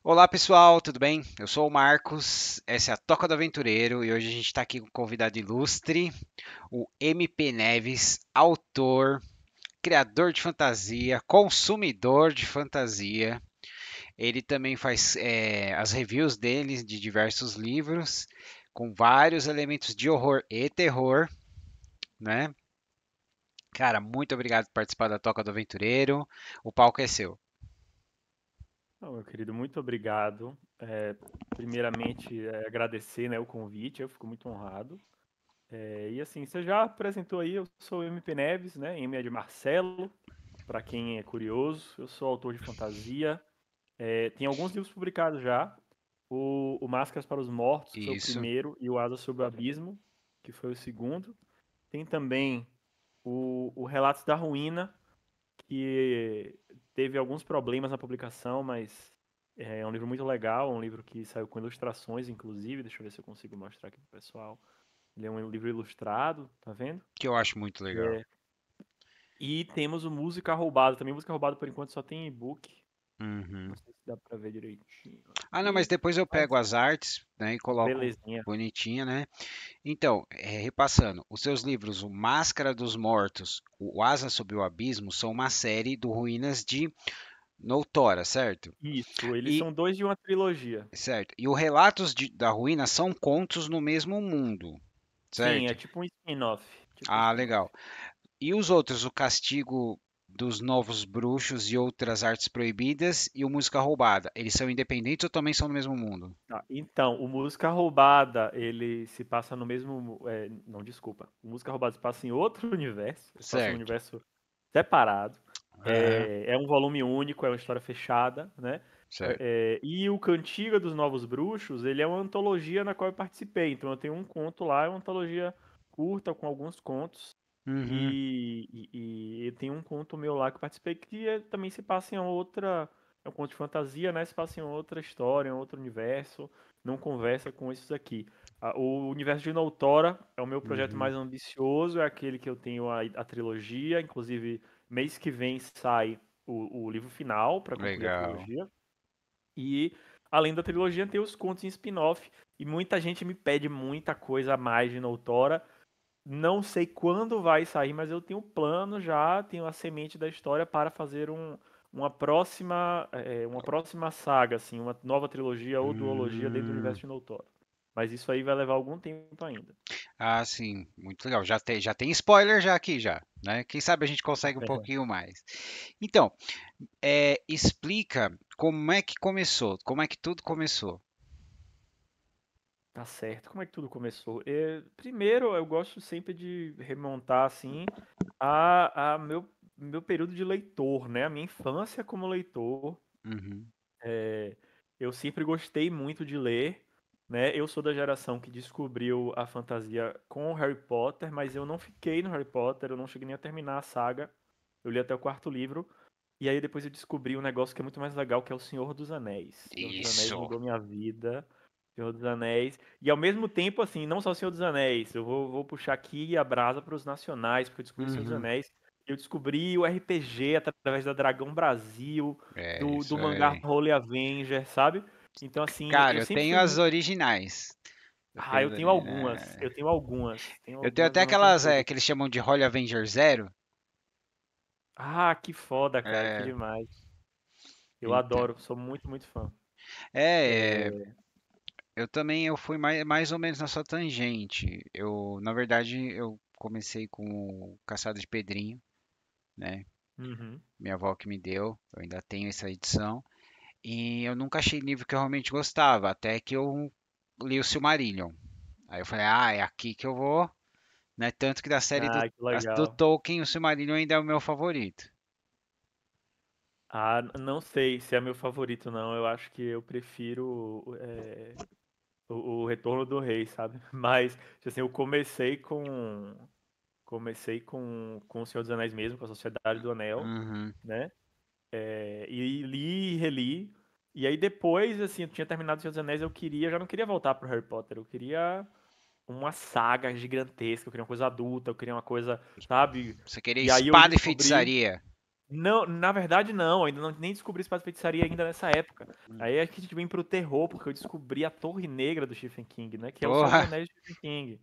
Olá pessoal, tudo bem? Eu sou o Marcos, essa é a Toca do Aventureiro e hoje a gente está aqui com um convidado ilustre, o MP Neves, autor, criador de fantasia, consumidor de fantasia. Ele também faz as reviews dele de diversos livros, com vários elementos de horror e terror, né? Cara, muito obrigado por participar da Toca do Aventureiro. O palco é seu. Não, meu querido, muito obrigado. Primeiramente, agradecer, né, o convite, eu fico muito honrado. E assim, você já apresentou aí, eu sou o MP Neves, né? M é de Marcelo, para quem é curioso. Eu sou autor de fantasia. Tem alguns livros publicados já. O Máscaras para os Mortos, que foi o Isso, primeiro, e o Asas sobre o Abismo, que foi o segundo. Tem também o Relatos da Ruína, que teve alguns problemas na publicação, mas é um livro muito legal, um livro que saiu com ilustrações, inclusive. Deixa eu ver se eu consigo mostrar aqui pro pessoal. Ele é um livro ilustrado, tá vendo? que eu acho muito legal. É. E temos o Música Roubada também. Música Roubada, por enquanto, só tem e-book. Não Uhum. sei se dá pra ver direitinho Ah, não, mas aqui, depois eu mas pego as artes, né, e coloco belezinha. bonitinha, né? Então, repassando, os seus livros, o Máscara dos Mortos, o Asa sob o Abismo, são uma série do Ruínas de Noutora, certo? Isso, eles E, são dois de uma trilogia. certo. E o Relatos da Ruína são contos no mesmo mundo, Sim, é certo? tipo um spin-off. Tipo um Ah, spin-off. legal. E os outros, o Castigo dos Novos Bruxos e outras artes proibidas e o Música Roubada, eles são independentes ou também são no mesmo mundo? Tá, então, o Música Roubada, ele se passa no mesmo. Não, desculpa. O Música Roubada se passa em outro universo. Se passa num Certo. universo separado. Aham, É um volume único, é uma história fechada, né? certo. E o Cantiga dos Novos Bruxos, ele é uma antologia na qual eu participei. Então, eu tenho um conto lá, é uma antologia curta com alguns contos. Uhum. E tem um conto meu lá que eu participei que também se passa em outra. É um conto de fantasia, né? Se passa em outra história, em outro universo. Não conversa com esses aqui. O universo de Noutora é o meu projeto Uhum. mais ambicioso, é aquele que eu tenho a trilogia. Inclusive, mês que vem sai o livro final para concluir a Legal. trilogia. E além da trilogia, tem os contos em spin-off. E muita gente me pede muita coisa a mais de Noutora. Não sei quando vai sair, mas eu tenho plano já, tenho a semente da história para fazer uma próxima saga, assim, uma nova trilogia ou duologia dentro do Hum, universo de Doutora. Mas isso aí vai levar algum tempo ainda. ah, sim, muito legal. Já tem spoiler já aqui já, né? Quem sabe a gente consegue um pouquinho mais. Então, explica como é que começou, como é que tudo começou. Tá certo. Como é que tudo começou? Primeiro, eu gosto sempre de remontar, assim, a meu período de leitor, né? A minha infância como leitor. Uhum, É, eu sempre gostei muito de ler, né? Eu sou da geração que descobriu a fantasia com o Harry Potter, mas eu não fiquei no Harry Potter, eu não cheguei nem a terminar a saga. Eu li até o quarto livro. E aí depois eu descobri um negócio que é muito mais legal, que é o Senhor dos Anéis. O Senhor dos Anéis isso. mudou minha vida. Senhor dos Anéis. E ao mesmo tempo, assim, não só o Senhor dos Anéis, eu vou puxar aqui a brasa para os nacionais, porque eu descobri o Senhor dos Uhum, Anéis. Eu descobri o RPG através da Dragão Brasil, é do isso mangá aí. Holy Avenger, sabe? Então, assim, Cara, eu eu sempre tenho fui as muito. originais. Eu Ah, tenho eu as tenho algumas. originais. Eu tenho algumas. Tenho Eu tenho algumas, até mas não tenho aquelas todas. que eles chamam de Holy Avenger Zero. Ah, que foda, cara. Que É, demais. Eu então, adoro. Sou muito, muito fã. é, É. eu também eu fui mais ou menos na sua tangente. Na verdade, eu comecei com o Caçado de Pedrinho, né? Uhum. Minha avó que me deu, eu ainda tenho essa edição. E eu nunca achei livro que eu realmente gostava, até que eu li o Silmarillion. Aí eu falei, ah, é aqui que eu vou, né? Tanto que da série do, Ah, que do legal. Tolkien, o Silmarillion ainda é o meu favorito. Ah, não sei se é meu favorito, não. Eu acho que eu prefiro o Retorno do Rei, sabe? Mas, assim, eu comecei com O Senhor dos Anéis mesmo, com a Sociedade do Anel, Uhum. né? E li e reli. E aí depois, assim, eu tinha terminado O Senhor dos Anéis, já não queria voltar pro Harry Potter. Eu queria uma saga gigantesca, eu queria uma coisa adulta, eu queria uma coisa, sabe? Você queria E aí eu espada e descobri. feitiçaria. Não, na verdade não, ainda não, nem descobri Espada e Feitiçaria ainda nessa época. Hum. Aí é que a gente vem pro terror, porque eu descobri a Torre Negra do Stephen King, né? Que é o Senhor dos Porra, Anéis de Stephen King.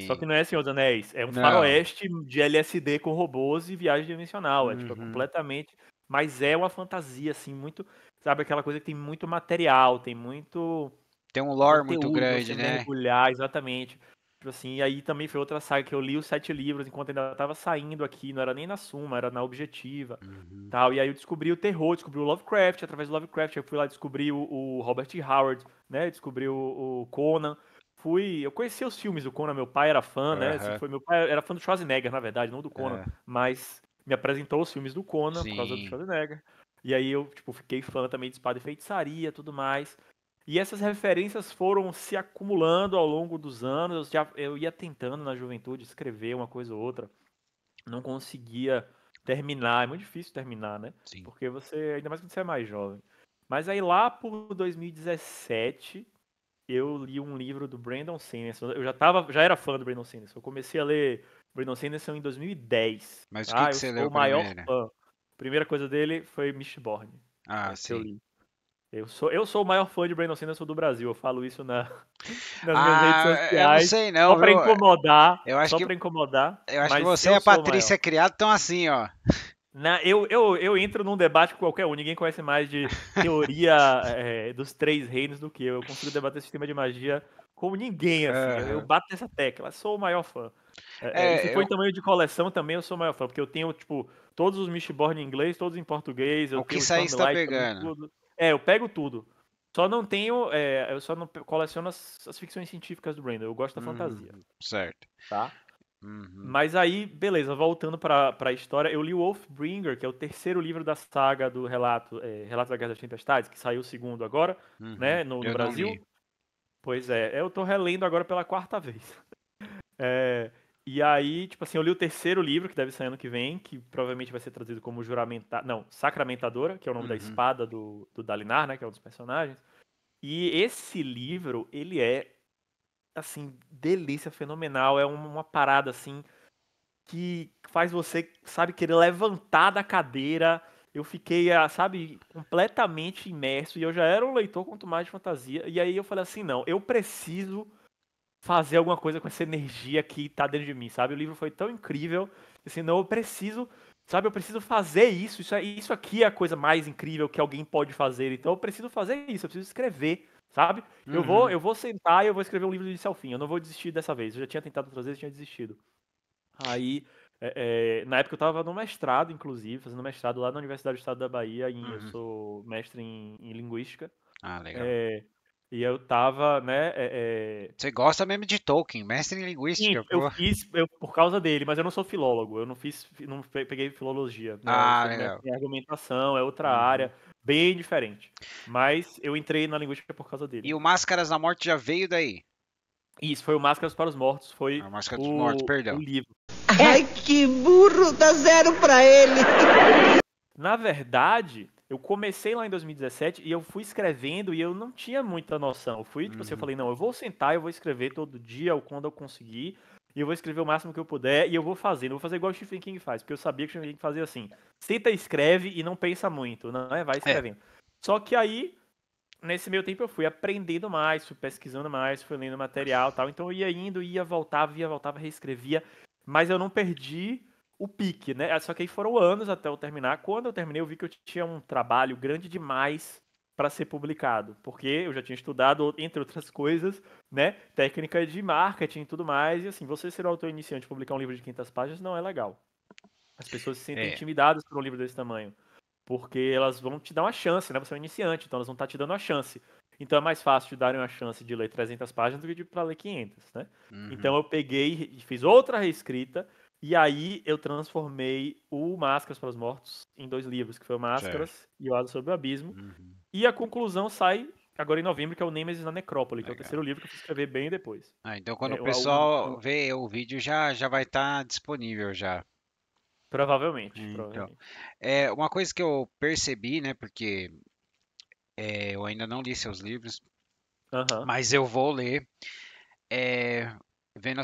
Só sim. que não é Senhor dos Anéis, é um Não. faroeste de LSD com robôs e viagem dimensional. É tipo, é Uhum. completamente. Mas é uma fantasia, assim, muito. Sabe, aquela coisa que tem muito material, tem muito Tem um lore muito conteúdo pra você grande, né? mergulhar, exatamente. Tipo assim, e aí também foi outra saga que eu li os 7 livros enquanto ainda tava saindo aqui, não era nem na Suma, era na Objetiva, Uhum. tal. E aí eu descobri o terror, descobri o Lovecraft, através do Lovecraft, eu fui lá descobrir o Robert E. Howard, né, descobri o Conan. Eu conheci os filmes do Conan, meu pai era fã, né, assim, Aham. meu pai era fã do Schwarzenegger, na verdade, não do Conan, É. mas me apresentou os filmes do Conan por causa do Sim. Schwarzenegger. E aí eu, tipo, fiquei fã também de Espada e Feitiçaria, tudo mais. E essas referências foram se acumulando ao longo dos anos. Eu ia tentando na juventude escrever uma coisa ou outra, não conseguia terminar. É muito difícil terminar, né? Sim. Porque ainda mais quando você é mais jovem. Mas aí lá por 2017, eu li um livro do Brandon Sanderson. Já era fã do Brandon Sanderson. Eu comecei a ler Brandon Sanderson em 2010, Mas o que tá? que Eu você sou leu o maior primeiro? fã. A primeira coisa dele foi Mistborn, Ah, que eu sim. li. Eu sou o maior fã de Brandon Sanderson do Brasil. Eu falo isso nas minhas redes Ah, eu não sociais, sei só não, pra viu? incomodar, Eu acho só que pra incomodar, eu acho que mas você e eu a sou o maior. Patrícia Criado estão assim, ó. Eu entro num debate com qualquer um. Ninguém conhece mais de teoria dos 3 reinos do que eu. Eu consigo debater sistema de magia como ninguém, assim. Eu Aham. bato nessa tecla. Sou o maior fã. E se É, for eu, em tamanho de coleção, também eu sou o maior fã. Porque eu tenho, tipo, todos os Mistborn em inglês, todos em português. Eu o que tenho o sair está Stormlight também, pegando. tudo. Eu pego tudo. Só não tenho. Eu só não coleciono as ficções científicas do Brandon. Eu gosto da fantasia, Certo. tá? Uhum, Mas aí, beleza, voltando pra história, eu li o Wolfbringer, que é o terceiro livro da saga do Relato da Guerra das Tempestades, que saiu o segundo agora, uhum. né, no Eu não Brasil. li. Pois é, eu tô relendo agora pela quarta vez. É, e aí, tipo assim, eu li o terceiro livro, que deve sair ano que vem, que provavelmente vai ser traduzido como Não, Sacramentadora, que é o nome da Uhum. espada do Dalinar, né, que é um dos personagens. E esse livro, ele é, assim, delícia, fenomenal, é uma parada, assim, que faz você, sabe, querer levantar da cadeira. Eu fiquei, sabe, completamente imerso. E eu já era um leitor, quanto mais de fantasia. E aí eu falei assim: não, eu preciso fazer alguma coisa com essa energia que tá dentro de mim, sabe? O livro foi tão incrível. Assim, não, eu preciso, sabe, eu preciso fazer isso. Isso aqui é a coisa mais incrível que alguém pode fazer. Então eu preciso fazer isso, eu preciso escrever. Sabe? Eu vou, Uhum. eu vou sentar e eu vou escrever um livro de início ao fim. Eu não vou desistir dessa vez. Eu já tinha tentado outras vezes e tinha desistido. Aí, na época eu estava no mestrado, inclusive, fazendo mestrado lá na Universidade do Estado da Bahia, eu Uhum. sou mestre em linguística, Ah, legal. é, e eu tava, né, Você gosta mesmo de Tolkien, mestre em sim, linguística, eu pô. fiz por causa dele, mas eu não sou filólogo, eu não peguei filologia, né, eu Ah, sou mestre legal. em argumentação, é outra Uhum. área, bem diferente, mas eu entrei na linguística por causa E dele. o Máscaras da Morte já veio daí? Isso, foi o Máscaras para os Mortos, A foi Máscara dos Mortos, o perdão. livro. Ai, que burro, dá zero pra ele. Na verdade, eu comecei lá em 2017 e eu fui escrevendo e eu não tinha muita noção. Eu fui, tipo assim, eu Uhum. falei, não, eu vou sentar, eu vou escrever todo dia ou quando eu conseguir, e eu vou escrever o máximo que eu puder e eu vou fazendo. Eu vou fazer igual o Stephen King faz, porque eu sabia que o Stephen King fazia assim: senta, escreve e não pensa muito, não é? Vai É, escrevendo. Só que aí, nesse meio tempo, eu fui aprendendo mais, fui pesquisando mais, fui lendo material e tal. Então eu ia indo, ia, voltava, reescrevia, mas eu não perdi o pique, né? Só que aí foram anos até eu terminar. Quando eu terminei, eu vi que eu tinha um trabalho grande demais para ser publicado, porque eu já tinha estudado, entre outras coisas, né, técnica de marketing e tudo mais, e assim, você ser um autor iniciante e publicar um livro de 500 páginas não é legal. As pessoas se sentem é, intimidadas por um livro desse tamanho. Porque elas vão te dar uma chance, né? Você é um iniciante, então elas vão estar te dando uma chance. Então é mais fácil te darem uma chance de ler 300 páginas do que para ler 500, né? Então uhum. eu peguei e fiz outra reescrita, e aí eu transformei o Máscaras para os Mortos em 2 livros, que foi o Certo. Máscaras e o Asa sobre o Abismo. Uhum. E a conclusão sai agora em novembro, que é o Nêmesis na Necrópole, que é o Legal. terceiro livro que eu fui escrever bem depois. Ah, então quando o É, pessoal vê o vídeo já vai estar disponível já. provavelmente, Então, provavelmente. uma coisa que eu percebi, né, porque eu ainda não li seus livros, Aham. mas eu vou ler, é, vendo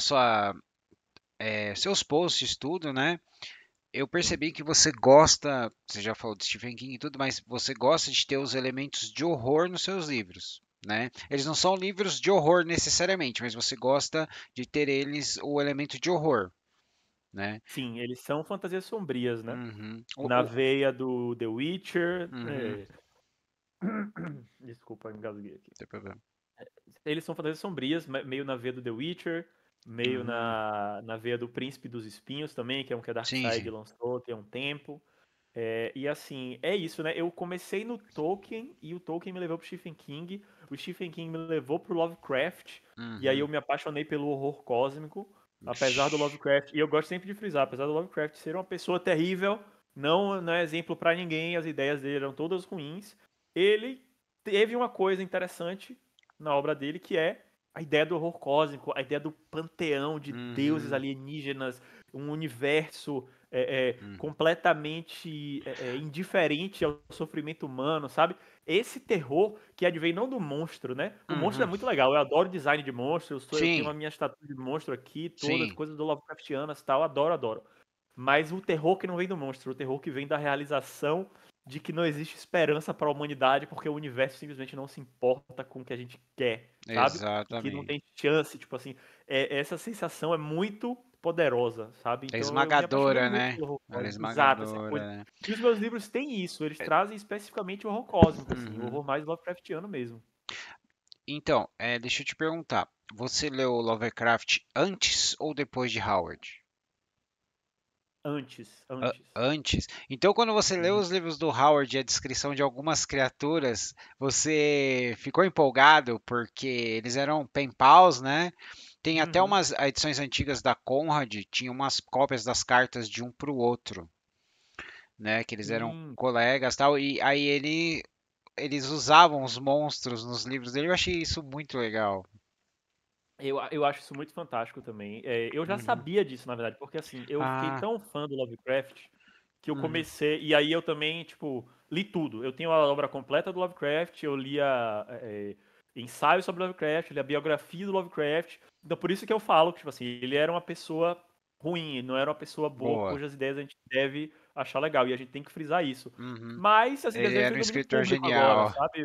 seus posts, tudo, né? eu percebi que você gosta, você já falou de Stephen King e tudo, mas você gosta de ter os elementos de horror nos seus livros, né? Eles não são livros de horror necessariamente, mas você gosta de ter eles o elemento de horror, né? Sim, eles são fantasias sombrias, né? Uhum. Na veia do The Witcher. Uhum. Desculpa, engasguei aqui. Não tem problema. Eles são fantasias sombrias, meio na veia do The Witcher, meio Uhum. na veia do Príncipe dos Espinhos também, que é um que a Sim, Darkseid sim. lançou tem um tempo. E assim, é isso, né? Eu comecei no Tolkien e o Tolkien me levou pro Stephen King, o Stephen King me levou pro Lovecraft, e aí Uhum. eu me apaixonei pelo horror cósmico, apesar do Ixi. Lovecraft, e eu gosto sempre de frisar, apesar do Lovecraft ser uma pessoa terrível, não é exemplo pra ninguém, as ideias dele eram todas ruins, ele teve uma coisa interessante na obra dele, que é a ideia do horror cósmico, a ideia do panteão de deuses Uhum. alienígenas, um universo Uhum. completamente indiferente ao sofrimento humano, sabe? Esse terror que advém não do monstro, né? O monstro é Uhum. muito legal, eu adoro o design de monstro, eu tenho Sim, a minha estátua de monstro aqui, todas sim. coisas do Lovecraftianas e tal, adoro, adoro. Mas o terror que não vem do monstro, o terror que vem da realização de que não existe esperança para a humanidade porque o universo simplesmente não se importa com o que a gente quer, sabe? E que não Exatamente. tem chance, tipo assim, essa sensação é muito poderosa, sabe? É Então eu me apaixonei esmagadora, muito né? pelo horror Ela é cósmico, exato, essa coisa. esmagadora, né? E os meus livros têm isso, eles trazem especificamente o horror cósmico, assim, o Uhum. horror mais Lovecraftiano mesmo. Então, deixa eu te perguntar. Você leu Lovecraft antes ou depois de Howard? Antes, antes. Antes. Então, quando você leu Uhum. os livros do Howard e a descrição de algumas criaturas, você ficou empolgado porque eles eram pen pals, né? Tem até Uhum. umas edições antigas da Conrad, tinha umas cópias das cartas de um para o outro, né? Que eles eram Sim. colegas, tal. E aí eles usavam os monstros nos livros dele. Eu achei isso muito legal. Eu acho isso muito fantástico também. Eu já Uhum. sabia disso, na verdade, porque assim, eu fiquei Ah, tão fã do Lovecraft que eu uhum. comecei. E aí eu também, tipo, li tudo. Eu tenho a obra completa do Lovecraft, eu lia ensaios sobre Lovecraft, eu li a biografia do Lovecraft. Então por isso que eu falo que, tipo assim, ele era uma pessoa ruim, ele não era uma pessoa boa Boa. cujas ideias a gente deve achar legal. E a gente tem que frisar isso. Uhum. Mas as ideias Ele dele era estão um em domínio escritor público agora, genial. sabe?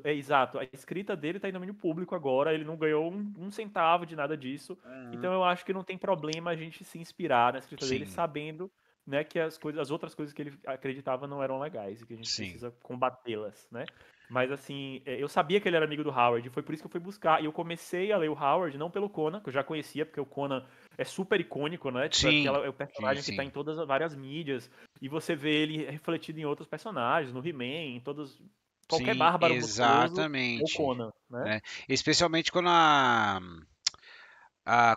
É exato, a escrita dele está em domínio público agora, ele não ganhou um centavo de nada disso. Uhum. Então eu acho que não tem problema a gente se inspirar na escrita dele, Sim, sabendo, né, que as outras coisas que ele acreditava não eram legais e que a gente sim. precisa combatê-las, né? Mas assim, eu sabia que ele era amigo do Howard, e foi por isso que eu fui buscar. E eu comecei a ler o Howard, não pelo Conan, que eu já conhecia, porque o Conan é super icônico, né? Tipo, Sim, é o sim, personagem que tá sim. em todas as várias mídias. E você vê ele refletido em outros personagens, no He-Man, em todos. Qualquer Sim, bárbaro musculoso é o exatamente. Conan, né? Né? Especialmente quando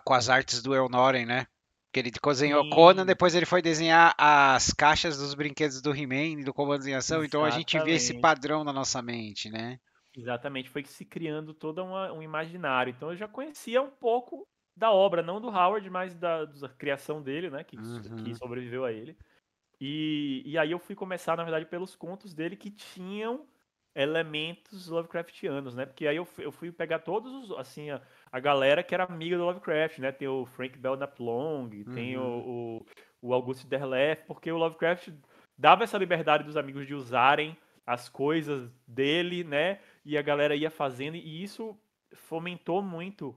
com as artes do Elnoren, né? Que ele desenhou Conan, Sim, depois ele foi desenhar as caixas dos brinquedos do He-Man, do Comandos em Ação, então a gente vê esse exatamente. padrão na nossa mente, né? Exatamente. Foi se criando todo um imaginário. Então eu já conhecia um pouco da obra, não do Howard, mas da criação dele, né? Que Uhum, sobreviveu a ele. E aí eu fui começar, na verdade, pelos contos dele que tinham elementos Lovecraftianos, né? Porque aí eu fui pegar todos os, assim, a galera que era amiga do Lovecraft, né? Tem o Frank Belknap Long, tem uhum. o Auguste Derleth, porque o Lovecraft dava essa liberdade dos amigos de usarem as coisas dele, né? E a galera ia fazendo, e isso fomentou muito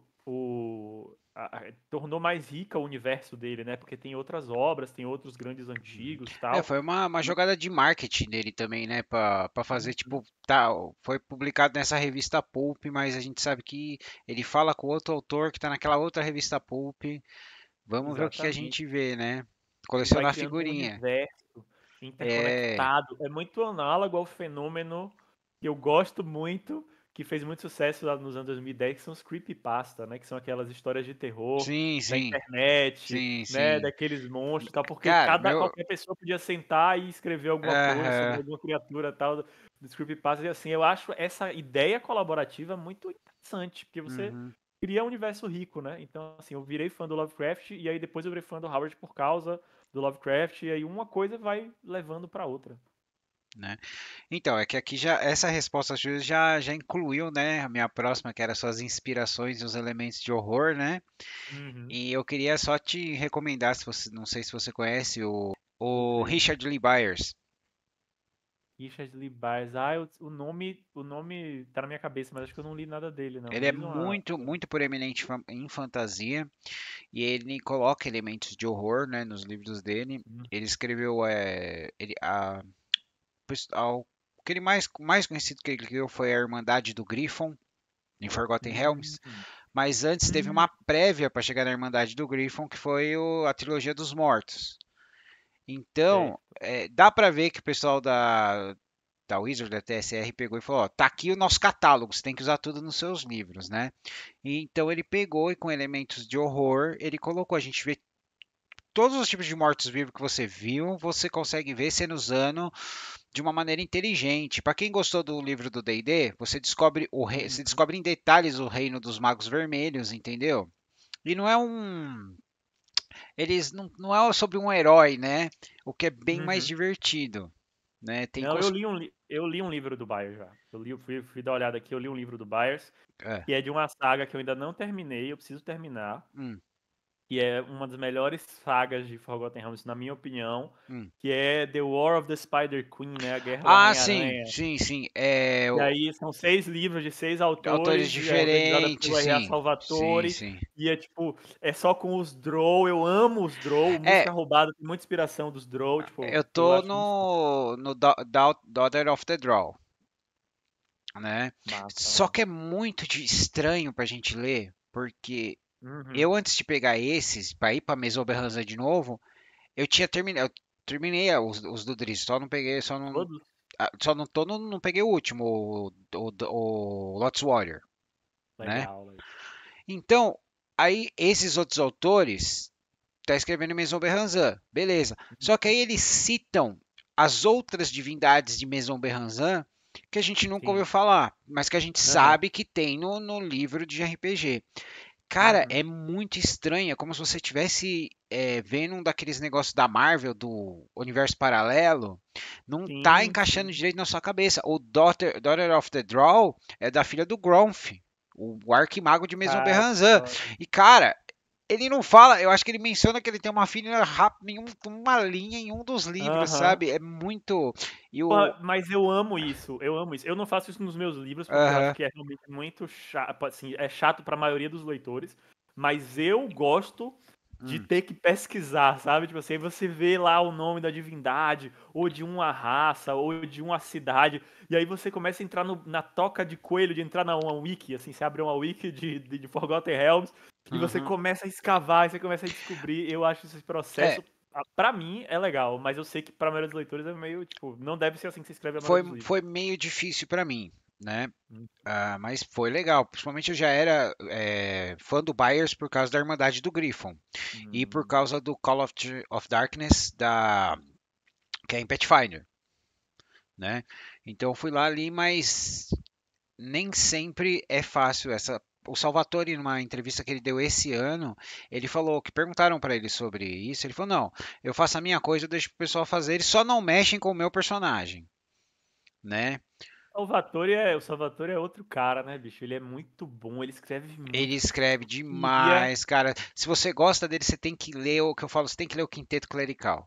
tornou mais rica o universo dele, né? Porque tem outras obras, tem outros grandes antigos, tal. Foi uma E- jogada de marketing dele também, né? Pra fazer, Uhum, tipo, tá, foi publicado nessa revista Pulp, mas a gente sabe que ele fala com outro autor que tá naquela outra revista Pulp. Vamos ver o que que a exatamente. gente vê, né? E vai Colecionar criando um figurinha. universo É, interconectado. É muito análogo ao fenômeno que eu gosto muito, que fez muito sucesso lá nos anos 2010, que são os creepypasta, né? Que são aquelas histórias de terror sim, da sim, internet, sim, né? sim. Daqueles monstros e tal, porque Cara, qualquer pessoa podia sentar e escrever alguma coisa sobre aham, alguma criatura e tal dos creepypasta. E assim, eu acho essa ideia colaborativa muito interessante, porque você uhum, cria um universo rico, né? Então, assim, eu virei fã do Lovecraft e aí depois eu virei fã do Howard por causa do Lovecraft, e aí uma coisa vai levando pra outra. né? Então, é que aqui já essa resposta sua já incluiu, né, a minha próxima, que era suas inspirações e os elementos de horror, né? Uhum. E eu queria só te recomendar, se você, não sei se você conhece O Ok. Richard Lee Byers. Richard Lee Byers. O nome tá na minha cabeça, mas acho que eu não li nada dele, não. Ele Me é diz uma. muito, muito proeminente em fantasia e ele coloca elementos de horror, né, nos livros dele. Hum, Ele escreveu, o que ele mais conhecido que ele criou foi a Irmandade do Griffon, em Forgotten hum, Realms. Mas antes teve hum, uma prévia para chegar na Irmandade do Griffon, que foi a trilogia dos Mortos. Então, certo. dá para ver que o pessoal da Wizard, da TSR, pegou e falou: ó, tá aqui o nosso catálogo, você tem que usar tudo nos seus livros, né? E então ele pegou e com elementos de horror, ele colocou. A gente vê todos os tipos de mortos-vivos que você viu, você consegue ver sendo usando de uma maneira inteligente. Para quem gostou do livro do D&D, você descobre você Uhum, descobre em detalhes o reino dos magos vermelhos, entendeu? E não é eles não é sobre um herói, né? O que é bem mais uhum. divertido, né? Tem Não, eu li um livro do Byers já. Fui dar uma olhada aqui, eu li um livro do Byers, é, que é de uma saga que eu ainda não terminei, eu preciso terminar. hum, Que é uma das melhores sagas de Forgotten Realms, na minha opinião, hum. que é The War of the Spider Queen, né? A Guerra da Ah, sim, Rainha-Aranha. sim, sim. E aí são 6 livros de 6 Autores autores, e é organizada diferentes, pelo R.A. sim, sim, Salvatore. sim. E é tipo, é só com os Drow, eu amo os Drow, É, música roubada tem muita inspiração dos Drow, tipo, eu eu tô acho muito no Daughter of the Draw, né? massa, Só que é massa. muito estranho pra gente ler, porque Uhum. eu antes de pegar esses, pra ir pra Mesoberranzan de novo, eu terminei os do Driz, só não peguei, Todos só não tô não peguei o último, o Lotus Warrior, né? legal, legal. Então, aí esses outros autores tá escrevendo Maison Berranzan, beleza. Só que aí eles citam as outras divindades de Maison Berranzan que a gente nunca ouviu Sim. falar, mas que a gente Aham. sabe que tem no livro de RPG. Cara, Uhum. é muito estranho, é como se você estivesse vendo um daqueles negócios da Marvel, do universo paralelo, não tá Sim, encaixando sim. direito na sua cabeça. O Daughter of the Draw é da filha do Gronf, o arquimago de Maison Ah, que Berranzan. história. E, cara, ele não fala, eu acho que ele menciona que ele tem uma filha em uma linha em um dos livros, Aham. sabe? É muito. E o. Porra, mas eu amo isso, eu amo isso. Eu não faço isso nos meus livros, porque eu acho Aham. que é realmente muito chato, assim, é chato pra maioria dos leitores, mas eu gosto de Hum, ter que pesquisar, sabe? Tipo assim, aí você vê lá o nome da divindade, ou de uma raça, ou de uma cidade, e aí você começa a entrar na toca de coelho, de entrar na uma wiki, assim, você abre uma wiki de Forgotten Realms, e você uhum. começa a escavar, e você começa a descobrir. Eu acho esse É, processo, pra mim, é legal, mas eu sei que pra maioria dos leitores é meio, tipo, não deve ser assim que você escreve a maioria dos livros. foi meio difícil pra mim, né? Hum, Ah, mas foi legal. Principalmente eu já era fã do Byers por causa da Irmandade do Griffon. E por hum. causa do Call of Darkness, que é em Pathfinder, né? Então eu fui lá ali, mas nem sempre é fácil o Salvatore, numa entrevista que ele deu esse ano, ele falou que perguntaram para ele sobre isso. Ele falou: Não, eu faço a minha coisa, eu deixo o pessoal fazer, eles só não mexem com o meu personagem, né? O Salvatore é outro cara, né, bicho? Ele é muito bom, ele escreve Ele muito. escreve Eu queria. demais, cara. Se você gosta dele, você tem que ler o que eu falo, você tem que ler o Quinteto Clerical,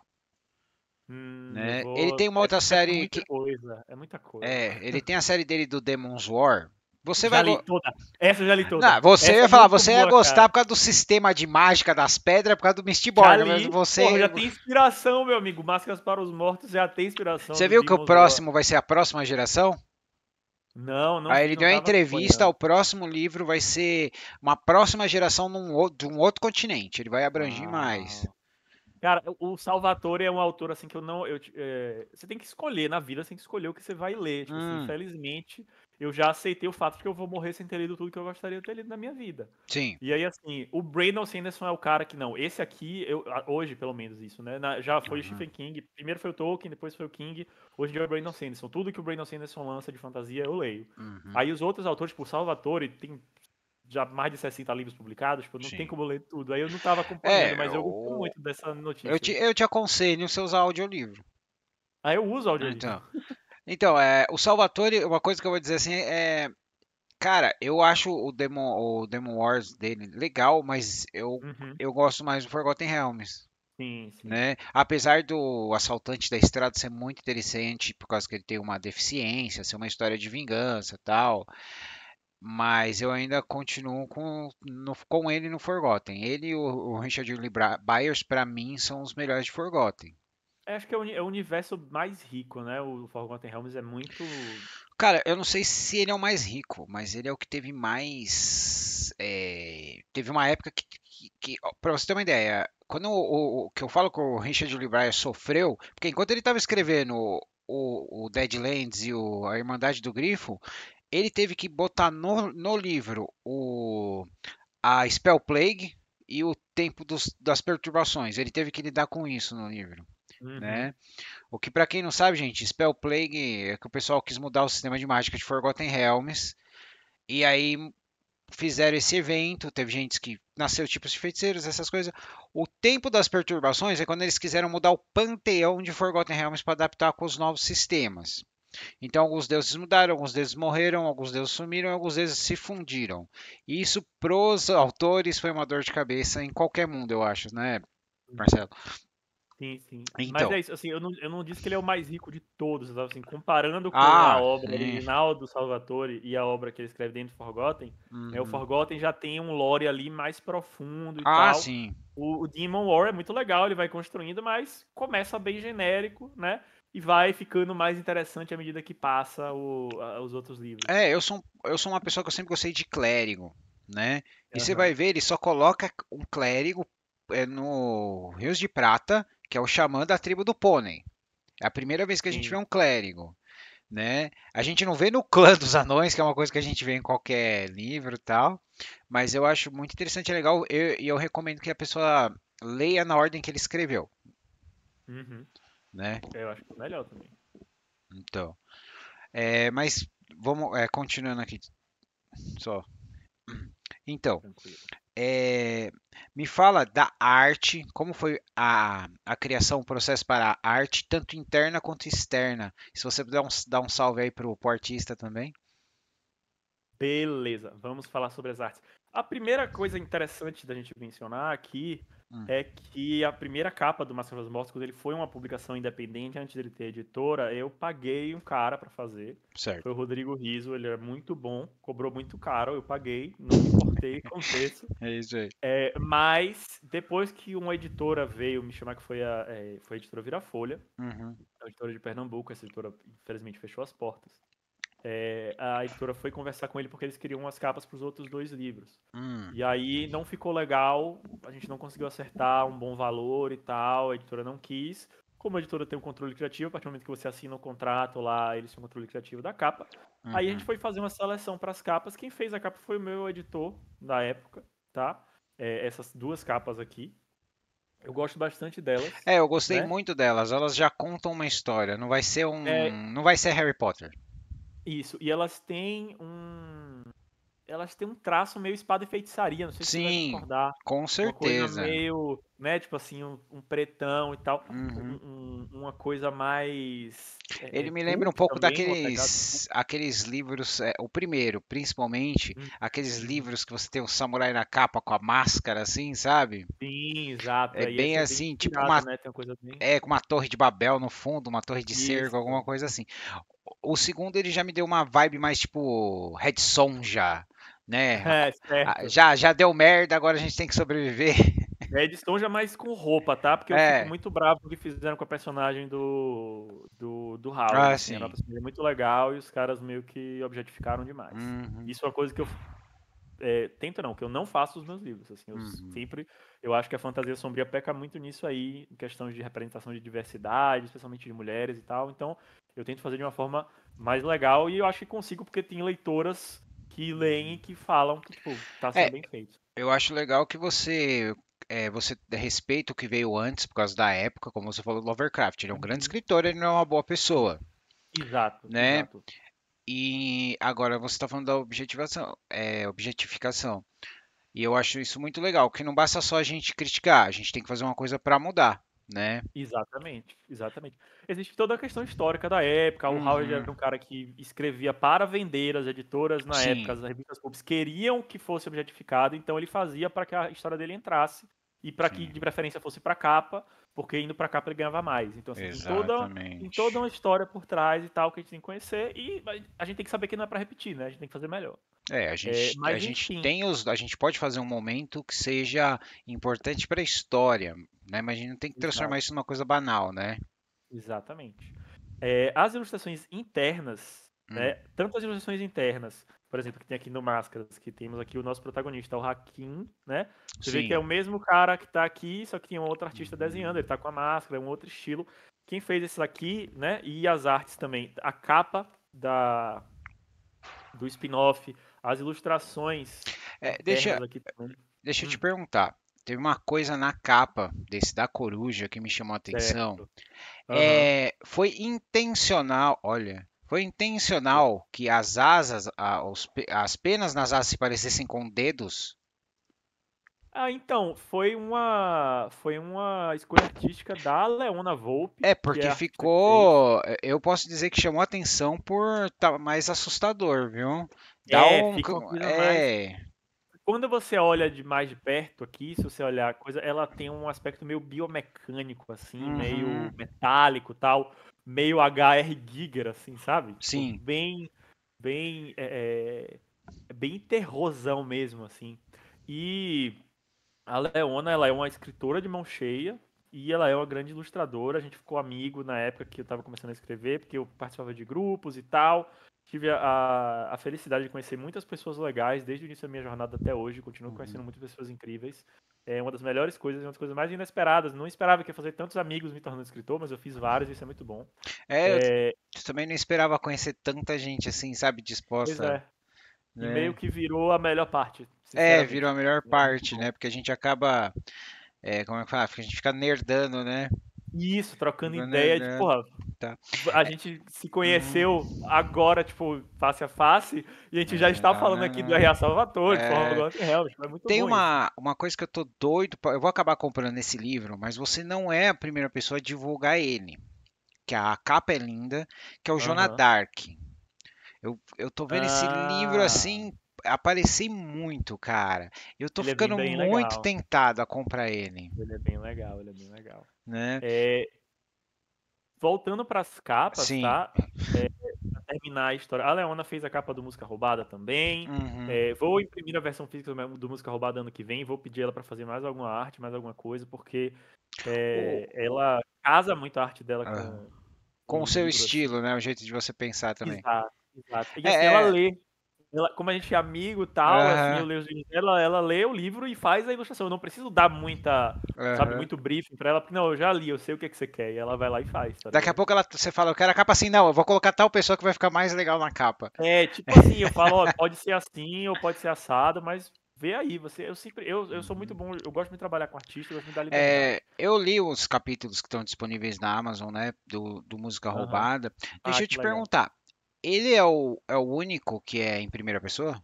Eu né? Ele vou. tem uma É outra porque é série muita que coisa. É muita coisa. ele tem a série dele do Demon's War. Você Já vai li toda. Essa eu já li Não, toda. você Essa ia é falar, muito você ia boa, gostar cara. por causa do sistema de mágica das pedras, por causa do Já Mistborn, mas li. Porra, você já tem inspiração, meu amigo. Máscaras para os Mortos já tem inspiração você do viu que o Demon's War. próximo vai ser a próxima geração? Não, não Aí vi, ele não deu uma tava entrevista, o acompanhando. próximo livro vai ser uma próxima geração de um outro continente. Ele vai abranger mais. Uau. Cara, o Salvatore é um autor assim que eu não. Você tem que escolher na vida, você tem que escolher o que você vai ler. Tipo assim, Hum, infelizmente, eu já aceitei o fato de que eu vou morrer sem ter lido tudo que eu gostaria de ter lido na minha vida. sim. E aí, assim, o Brandon Sanderson é o cara que não. Esse aqui, hoje pelo menos isso, né? Já foi o Uhum, Stephen King. Primeiro foi o Tolkien, depois foi o King. Hoje em dia é o Brandon Sanderson. Tudo que o Brandon Sanderson lança de fantasia, eu leio. uhum, Aí os outros autores, tipo, o Salvatore, tem já mais de 60 livros publicados, tipo, não tem sim. como ler tudo. Aí eu não tava acompanhando, É, mas eu gostei muito dessa notícia. eu te aconselho você usar audiolivro. Aí eu uso audiolivro. Então, o Salvatore, uma coisa que eu vou dizer assim cara, eu acho o Demon Wars dele legal, mas Uhum. eu gosto mais do Forgotten Realms. Sim, sim. né? Apesar do Assaltante da Estrada ser muito interessante, por causa que ele tem uma deficiência, ser uma história de vingança, tal, mas eu ainda continuo com ele no Forgotten. Ele e o Richard Lee Byers, para mim, são os melhores de Forgotten. Acho que é o universo mais rico, né? O Forgotten Realms é muito. Cara, eu não sei se ele é o mais rico, mas ele é o que teve mais. Teve uma época ó, pra você ter uma ideia, quando o que eu falo que o Richard Lee Byers sofreu, porque enquanto ele estava escrevendo o Deadlands e a Irmandade do Grifo, ele teve que botar no livro a Spell Plague e o Tempo das Perturbações. Ele teve que lidar com isso no livro, Uhum. né? O que, pra quem não sabe, gente, Spell Plague é que o pessoal quis mudar o sistema de mágica de Forgotten Realms. E aí fizeram esse evento. Teve gente que nasceu tipos de feiticeiros, essas coisas. O tempo das perturbações é quando eles quiseram mudar o panteão de Forgotten Realms para adaptar com os novos sistemas. Então, alguns deuses mudaram, alguns deuses morreram, alguns deuses sumiram, alguns deuses se fundiram. E isso, pros autores, foi uma dor de cabeça em qualquer mundo, eu acho, né, Marcelo? Sim, sim. Mas Então, é isso, assim, eu não disse que ele é o mais rico de todos, sabe? Assim, comparando com a ah, obra sim. original do Salvatore e a obra que ele escreve dentro do Forgotten, né, o Uhum. Forgotten já tem um lore ali mais profundo e Ah, tal. sim. O Demon War é muito legal, ele vai construindo, mas começa bem genérico, né? E vai ficando mais interessante à medida que passa os outros livros. Eu sou uma pessoa que eu sempre gostei de clérigo, né? E você vai Aham. ver, ele só coloca um clérigo no Rios de Prata, que é o xamã da tribo do Pônei. É a primeira vez que a gente vê Sim. um clérigo, né? A gente não vê no clã dos anões, que é uma coisa que a gente vê em qualquer livro e tal, mas eu acho muito interessante e legal, e eu recomendo que a pessoa leia na ordem que ele escreveu, Uhum. né? Eu acho que é melhor também. Então, mas vamos, continuando aqui só. Então, Tranquilo. É, me fala da arte, como foi a criação, o processo para a arte, tanto interna quanto externa. Se você puder dar um salve aí pro artista também. Beleza, vamos falar sobre as artes. A primeira coisa interessante da gente mencionar aqui Hum, é que a primeira capa do Máscara dos Mortos, quando ele foi uma publicação independente, antes dele ter editora, eu paguei um cara para fazer. certo. Foi o Rodrigo Riso, ele é muito bom, cobrou muito caro, eu paguei, não me importei com o preço. É isso aí. Mas depois que uma editora veio me chamar, que foi a editora Virafolha, Uhum, a editora de Pernambuco, essa editora infelizmente fechou as portas. A editora foi conversar com ele porque eles queriam umas capas para os outros dois livros. hum, E aí não ficou legal, a gente não conseguiu acertar um bom valor e tal, a editora não quis. Como a editora tem um controle criativo, a partir do momento que você assina o contrato lá, eles têm um controle criativo da capa. Aí a gente uhum. foi fazer uma seleção para as capas. Quem fez a capa foi o meu editor da época, tá? Essas duas capas aqui. Eu gosto bastante delas, Eu gostei né? muito delas. Elas já contam uma história. É Não vai ser Harry Potter. isso. E elas têm um traço meio espada e feitiçaria, não sei se você vai Sim, concordar. com Uma coisa certeza. meio, né, tipo assim, um pretão e tal. Uhum. Uma coisa mais Ele me lembra um pulp pouco também, uma pegada pulp. aqueles livros, o primeiro, principalmente, aqueles Uhum. livros que você tem o samurai na capa com a máscara, assim, sabe? Sim, exato. É E bem esse é bem assim, tipo inspirado, né? Tem uma coisa bem. com uma torre de Babel no fundo, uma torre de cerco, alguma Isso. coisa assim. O segundo ele já me deu uma vibe mais tipo Red Sonja, né? É, certo. Já deu merda, agora a gente tem que sobreviver. É edição já mais com roupa, tá? Porque eu fico É, muito bravo com o que fizeram com a personagem do Howard, ah, assim. Era uma sim. personagem muito legal e os caras meio que objetificaram demais. Uhum, Isso é uma coisa que eu tento não, que eu não faço nos meus livros, assim. uhum. Eu acho que a fantasia sombria peca muito nisso aí, em questão de representação de diversidade, especialmente de mulheres e tal. Então, eu tento fazer de uma forma mais legal e eu acho que consigo porque tem leitoras que leem e que falam que, tipo, tá sendo É, bem feito. eu acho legal que você respeita o que veio antes por causa da época, como você falou do Lovecraft. Ele é um grande Uhum. escritor, ele não é uma boa pessoa, Exato, né? exato. E agora você está falando da objetificação. E eu acho isso muito legal, que não basta só a gente criticar, a gente tem que fazer uma coisa para mudar, né? Exatamente, exatamente. Existe toda a questão histórica da época. O Howard Uhum, era um cara que escrevia para vender, as editoras na época, sim. as revistas pulps queriam que fosse objetificado, então ele fazia para que a história dele entrasse e para que Sim, de preferência fosse para capa, porque indo para capa ele ganhava mais. Então assim, tem toda exatamente. uma história por trás e tal que a gente tem que conhecer e a gente tem que saber que não é para repetir, né? A gente tem que fazer melhor. É, a Mas gente enfim, tem a gente pode fazer um momento que seja importante para a história, né? Mas a gente não tem que transformar exato, isso numa coisa banal, né? exatamente. As ilustrações internas, Hum, né? Tanto as ilustrações internas, por exemplo, que tem aqui no Máscaras, que temos aqui o nosso protagonista, o Hakim, né? Você vê que é sim. o mesmo cara que tá aqui, só que tem um outro artista desenhando, Uhum. ele tá com a máscara, é um outro estilo. Quem fez isso aqui, né? E as artes também, a capa do spin-off, as ilustrações É, internas aqui também. deixa eu te Hum, perguntar. Teve uma coisa na capa desse da Coruja que me chamou a atenção. certo. Aham. Foi intencional, olha, foi intencional que as asas, as penas nas asas se parecessem com dedos? Então, foi uma escolha artística da Leona Volpe, É, que é porque a artista que fez. ficou, eu posso dizer que chamou atenção por estar mais assustador, viu? Dá um, Fica uma coisa mais. é, Quando você olha de mais de perto aqui, se você olhar a coisa, ela tem um aspecto meio biomecânico, assim, meio uhum, metálico, tal, meio HR Giger, assim, sabe? Tipo, sim, bem terrorzão mesmo, assim. E a Leona, ela é uma escritora de mão cheia e ela é uma grande ilustradora. A gente ficou amigo na época que eu estava começando a escrever, porque eu participava de grupos e tal. Tive a felicidade de conhecer muitas pessoas legais desde o início da minha jornada até hoje. Continuo uhum. conhecendo muitas pessoas incríveis. É uma das melhores coisas, uma das coisas mais inesperadas. Não esperava que ia fazer tantos amigos me tornando escritor, mas eu fiz vários e isso é muito bom. É, eu É, também não esperava conhecer tanta gente assim, sabe, pois disposta, é. E meio né? que virou a melhor parte, É, sinceramente. virou a melhor É muito parte, bom. né? Porque a gente acaba, como é que fala? A gente fica nerdando, né? Isso, trocando Fica ideia de, nerdando, porra, tá? a gente se conheceu Uhum. agora, tipo, face a face, e a gente já está falando aqui do R.A. Salvatore, de É, Forrest Helmut, é muito tem bom isso. uma coisa que eu tô doido, eu vou acabar comprando esse livro, mas você não é a primeira pessoa a divulgar ele, que a capa é linda, que é o Jonah Aham. Dark. Eu tô vendo esse livro Ah, assim aparecer muito, cara. Eu tô ele é bem, ficando bem muito legal. tentado a comprar ele, Ele é bem legal, ele é bem legal. né? É, voltando para as capas, Sim. tá? Pra terminar a história. A Leona fez a capa do Música Roubada também. Uhum. Vou imprimir a versão física do Música Roubada ano que vem. Vou pedir ela para fazer mais alguma arte, mais alguma coisa, porque O- ela casa muito a arte dela ah, com com o o seu livro, assim. estilo, né? O jeito de você pensar também. Exato, exato. E assim, ela É, é. lê. Como a gente é amigo e tal, assim, eu Aham, leio os livros dela, ela lê o livro e faz a ilustração. Eu não preciso dar muita, sabe, aham. muito briefing pra ela, porque não, eu já li, eu sei o que é que você quer. E ela vai lá e faz, tá Daqui a ligado? pouco você fala, eu quero a capa assim, não, eu vou colocar tal pessoa que vai ficar mais legal na capa. Tipo assim, eu falo, ó, pode ser assim ou pode ser assado, mas vê aí, eu sou muito Uhum. bom, eu gosto muito de trabalhar com artista, eu gosto muito da liberdade. Eu li os capítulos que estão disponíveis na Amazon, né, do Música Aham. Roubada. Ah, Deixa eu que te legal. perguntar, ele é o único que é em primeira pessoa?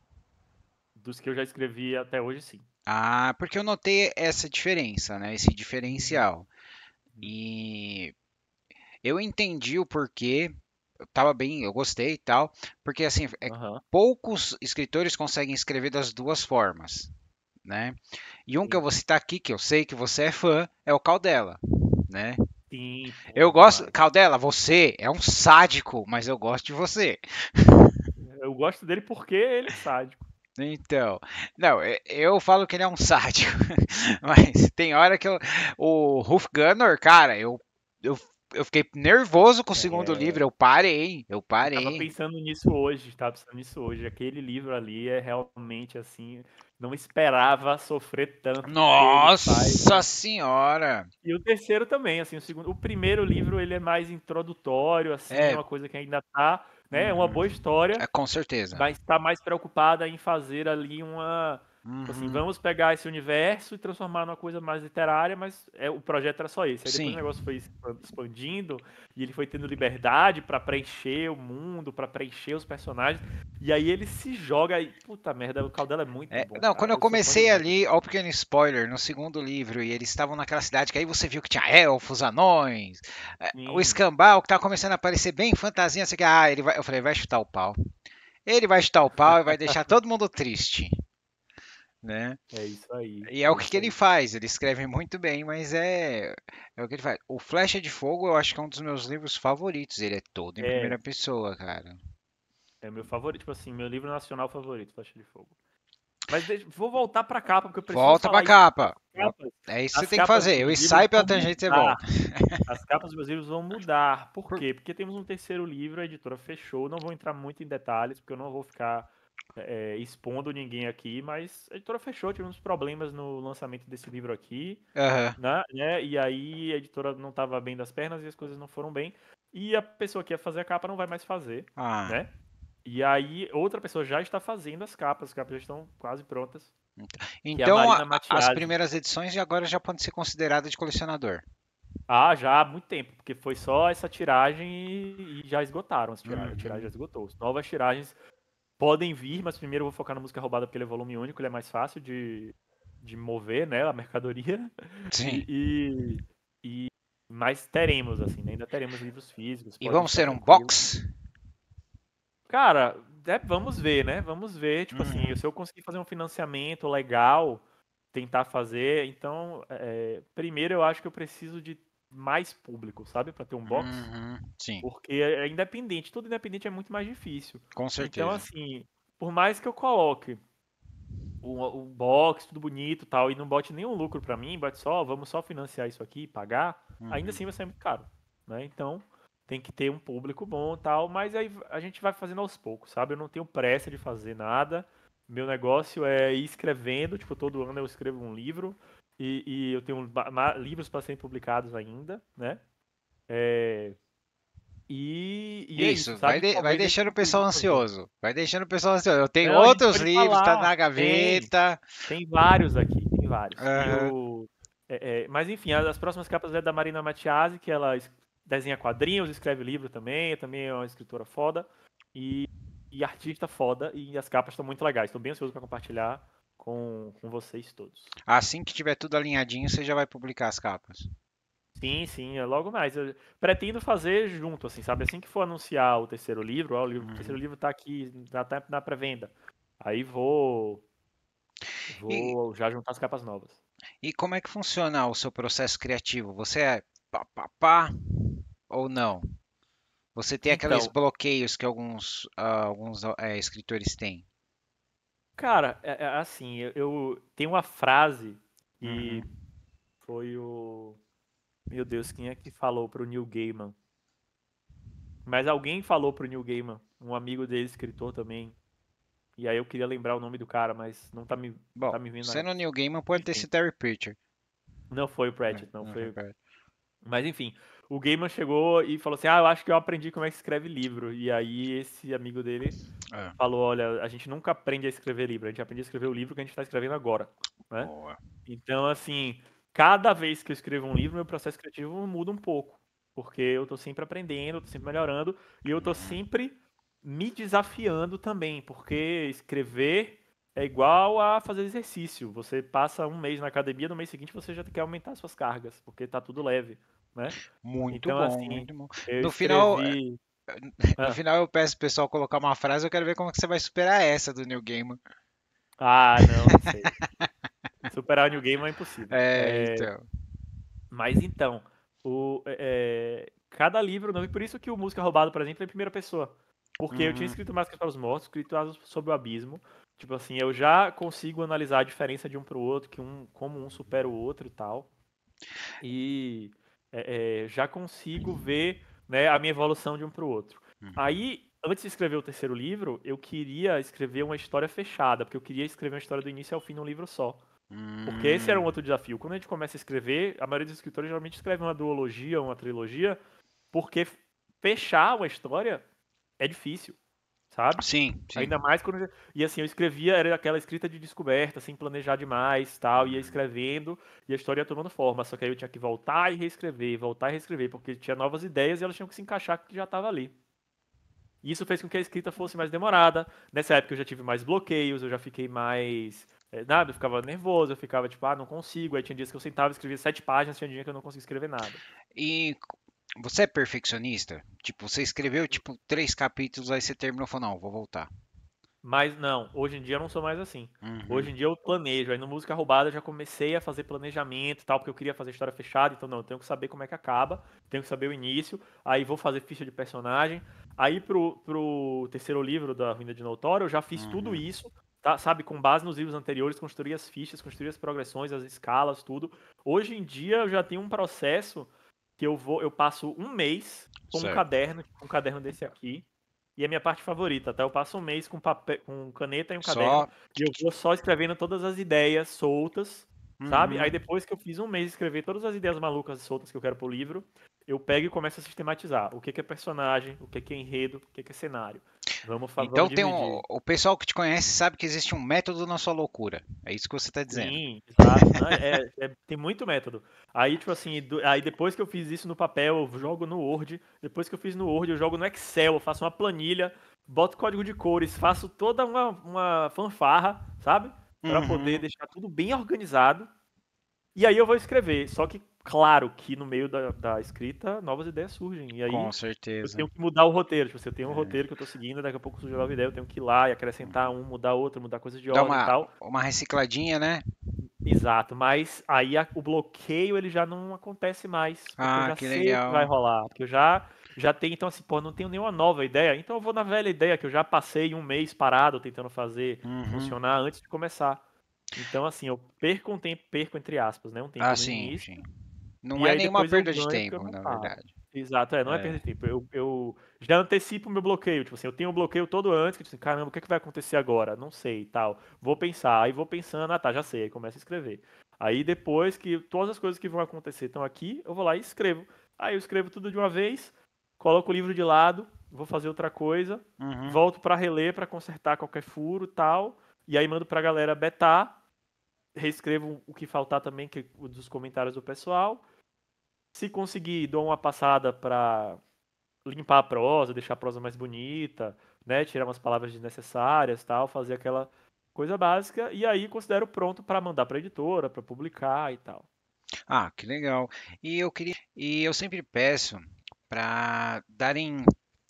Dos que eu já escrevi até hoje, sim. Ah, porque eu notei essa diferença, né, esse Uhum, diferencial. uhum. E eu entendi o porquê, eu tava bem, eu gostei e tal, porque assim, Aham, poucos escritores conseguem escrever das duas formas, né? E um que eu sim. vou citar aqui, que eu sei que você é fã, é o Caldela, né? Sim, Eu pô, gosto, demais. Caldela, você é um sádico, mas eu gosto de você. Eu gosto dele porque ele é sádico. Então, não, eu falo que ele é um sádico, mas tem hora que o Ruth Gunner, cara, eu, eu fiquei nervoso com o segundo livro, É, eu eu tava parei. pensando nisso hoje, tava pensando nisso hoje. Aquele livro ali é realmente assim, não esperava sofrer tanto, porque ele faz. Nossa senhora! E o terceiro também, assim, o primeiro livro ele é mais introdutório, assim, é É, uma coisa que ainda tá, né, é uma uhum, boa história, com certeza. mas está mais preocupada em fazer ali tipo assim, Uhum, vamos pegar esse universo e transformar numa coisa mais literária, mas o projeto era só esse. Aí depois o sim. negócio foi expandindo e ele foi tendo liberdade para preencher o mundo, para preencher os personagens. E aí ele se joga e, puta merda, o Caldela é muito bom, Não, quando cara. eu Eu sou fã comecei demais. ali, ó, o pequeno spoiler, no segundo livro, e eles estavam naquela cidade que aí você viu que tinha elfos, anões, o Sim. escambau que tava começando a aparecer bem fantasia, assim, ele vai, eu falei, vai chutar o pau. Ele vai chutar o pau e vai deixar todo mundo triste. né? É isso aí. E é É o que isso ele aí. faz, ele escreve muito bem, mas é o que ele faz. O Flecha de Fogo eu acho que é um dos meus livros favoritos, ele é todo em É, primeira pessoa, cara. é meu favorito, tipo assim, meu livro nacional favorito, Flecha de Fogo. Mas vou voltar pra capa, porque eu preciso Volta pra falar isso. capa. Capas, É isso que você as tem que capas dos fazer. Eu meus livros saio pela vão tangente e você mudar. volta. As capas dos meus livros vão mudar. Por Por- quê? Porque temos um terceiro livro, a editora fechou. Não vou entrar muito em detalhes, porque eu não vou ficar expondo ninguém aqui, mas a editora fechou, tivemos problemas no lançamento desse livro aqui, Aham. né? E aí a editora não estava bem das pernas e as coisas não foram bem. E a pessoa que ia fazer a capa não vai mais fazer, Ah, né? E aí outra pessoa já está fazendo as capas já estão quase prontas, que é a então Marina as Matiasi. primeiras edições agora já podem ser consideradas de colecionador. Ah, já há muito tempo, porque foi só essa tiragem e já esgotaram as tiragens. A tiragem já Uhum. esgotou. As novas tiragens podem vir, mas primeiro eu vou focar na música roubada porque ele é volume único, ele é mais fácil de mover, né, a mercadoria. Sim. E, mas teremos, assim, né, ainda teremos livros físicos, E podem vamos ficar ser um tranquilos. box? Cara, vamos ver, né? Vamos ver, tipo assim, Uhum. se eu conseguir fazer um financiamento legal, tentar fazer, então, primeiro eu acho que eu preciso de mais público, sabe, para ter um box. Uhum. Sim, Porque é independente, tudo independente é muito mais difícil. com Então, certeza. assim, por mais que eu coloque o box, tudo bonito e tal, e não bote nenhum lucro pra mim, bote só, vamos só financiar isso aqui e pagar, ainda assim Uhum. vai ser muito caro, né? Então, tem que ter um público bom e tal, mas aí a gente vai fazendo aos poucos, sabe? Eu não tenho pressa de fazer nada. Meu negócio é ir escrevendo, tipo, todo ano eu escrevo um livro e eu tenho livros para serem publicados ainda, né? É, e é isso, Isso, vai, sabe? vai Talvez esse deixando o tipo de pessoal livro fazer. ansioso. Vai deixando o pessoal ansioso. Eu tenho Não, a gente outros pode livros, tá falar. na Tem, gaveta. tem vários aqui, tem vários. Aham. Mas enfim, as próximas capas é da Marina Matiasi, que ela desenha quadrinhos, escreve livro também é uma escritora foda e artista foda, e as capas estão muito legais. Estou bem ansioso para compartilhar com vocês todos. Assim que tiver tudo alinhadinho, você já vai publicar as capas. Sim, sim, é logo mais. Eu pretendo fazer junto, assim, sabe? Assim que for anunciar o terceiro livro, ó, o terceiro Uhum. livro tá aqui, já tá na pré-venda. Aí E, vou já juntar as capas novas. e como é que funciona o seu processo criativo? Você é pá, pá, pá ou não? Você tem aqueles Então, bloqueios que alguns escritores têm. cara, assim, eu tenho uma frase Uhum. que foi o. Meu Deus, quem é que falou pro Neil Gaiman? Mas alguém falou pro Neil Gaiman, um amigo dele, escritor também. E aí eu queria lembrar o nome do cara, mas não Bom, tá me vindo na. sendo Neil Gaiman, pode ter Enfim, sido Terry Pratchett. não foi o É, Pratchett, não não foi foi. Pratchett. Mas enfim, o Gaiman chegou e falou assim: Ah, eu acho que eu aprendi como é que se escreve livro. E aí esse amigo dele É, falou: Olha, a gente nunca aprende a escrever livro, a gente aprende a escrever o livro que a gente está escrevendo agora, né? boa. Então, assim, cada vez que eu escrevo um livro, meu processo criativo muda um pouco. Porque eu tô sempre aprendendo, eu tô sempre melhorando, e eu tô Uhum. sempre me desafiando também, porque escrever é igual a fazer exercício. Você passa um mês na academia, no mês seguinte você já quer aumentar suas cargas, porque tá tudo leve, né? Muito Então, bom, assim, muito bom. eu No final, escrevi. no Ah, final eu peço pro pessoal colocar uma frase, eu quero ver como que você vai superar essa do New Gaiman. não sei. Superar o New Game é impossível. É, então. Mas então, cada livro novo, e por isso que o Música Roubada, por exemplo, é em primeira pessoa. Porque eu tinha Uhum. escrito Máscaras para os Mortos, escrito Asas sobre o Abismo. Tipo assim, eu já consigo analisar a diferença de um pro outro, como um supera o outro e tal. E já consigo ver, né, a minha evolução de um pro outro. Uhum. Aí, antes de escrever o terceiro livro, eu queria escrever uma história fechada, porque eu queria escrever uma história do início ao fim num livro só. Porque esse era um Hum, outro desafio. Quando a gente começa a escrever, a maioria dos escritores geralmente escreve uma duologia, uma trilogia, porque fechar uma história é difícil, sabe? sim, Ainda sim. mais quando. E assim, eu escrevia, era aquela escrita de descoberta, sem planejar demais, tal, ia Uhum. escrevendo e a história ia tomando forma. Só que aí eu tinha que voltar e reescrever, porque tinha novas ideias e elas tinham que se encaixar com o que já estava ali. E isso fez com que a escrita fosse mais demorada. Nessa época eu já tive mais bloqueios, eu já fiquei mais. Nada, eu ficava nervoso, eu ficava tipo, não consigo. Aí tinha dias que eu sentava e escrevia 7 páginas, tinha dia que eu não conseguia escrever nada. E você é perfeccionista? Tipo, você escreveu tipo 3 capítulos, aí você terminou e falou, não, vou voltar. Mas não, hoje em dia eu não sou mais assim. Uhum. Hoje em dia eu planejo. Aí no Música Roubada eu já comecei a fazer planejamento e tal, porque eu queria fazer história fechada. Então, não, eu tenho que saber como é que acaba, tenho que saber o início. Aí vou fazer ficha de personagem. Aí pro terceiro livro da Ruína de Noutora, eu já fiz tudo Uhum. isso, tá, sabe? Com base nos livros anteriores, construí as fichas, construí as progressões, as escalas, tudo. Hoje em dia eu já tenho um processo que eu passo um mês com Certo. um caderno desse aqui. E é a minha parte favorita, tá? Eu passo um mês com papel, com caneta e um caderno Só. e eu vou só escrevendo todas as ideias soltas, sabe? Aí Uhum. depois que eu fiz um mês de escrever todas as ideias malucas e soltas que eu quero pro livro, eu pego e começo a sistematizar. O que que é personagem, o que que é enredo, o que que é cenário. Então Vamos tem dividir. o pessoal que te conhece sabe que existe um método na sua loucura. É isso que você está dizendo. Sim, exato. Né? Tem muito método. Aí, tipo assim, aí depois que eu fiz isso no papel, eu jogo no Word. Depois que eu fiz no Word, eu jogo no Excel, eu faço uma planilha, boto código de cores, faço toda uma fanfarra, sabe? Pra poder Uhum. deixar tudo bem organizado. E aí eu vou escrever. Só que, claro, que no meio da escrita, novas ideias surgem. E Com aí eu certeza. tenho que mudar o roteiro. Tipo, se eu tenho um É. roteiro que eu tô seguindo, daqui a pouco surge uma nova ideia, eu tenho que ir lá e acrescentar um, mudar outro, mudar coisa de Dá ordem e tal. uma recicladinha, né? Exato, mas aí o bloqueio ele já não acontece mais, porque eu Ah, já que sei o que vai legal. rolar, porque eu já tenho, então assim, pô, não tenho nenhuma nova ideia, então eu vou na velha ideia que eu já passei um mês parado tentando fazer Uhum. funcionar antes de começar. Então assim, eu perco um tempo, perco entre aspas, né, um Ah, tempo no sim, início, sim. Não e é aí nenhuma depois eu perda de ganho porque eu tempo, não na paro. verdade. Exato, não é É. perder tempo. Eu já antecipo o meu bloqueio. Tipo assim, eu tenho um bloqueio todo antes, que tipo assim, caramba, o que é que vai acontecer agora? Não sei e tal. Vou pensar, aí vou pensando, ah tá, já sei, aí começo a escrever. Aí depois que todas as coisas que vão acontecer estão aqui, eu vou lá e escrevo. Aí eu escrevo tudo de uma vez, coloco o livro de lado, vou fazer outra coisa, Uhum. volto pra reler, pra consertar qualquer furo e tal, e aí mando pra galera betar, reescrevo o que faltar também, que o dos comentários do pessoal. Se conseguir, dou uma passada pra limpar a prosa, deixar a prosa mais bonita, né, tirar umas palavras desnecessárias, tal, fazer aquela coisa básica e aí considero pronto para mandar para editora, para publicar e tal. Ah, que legal. E eu sempre peço para darem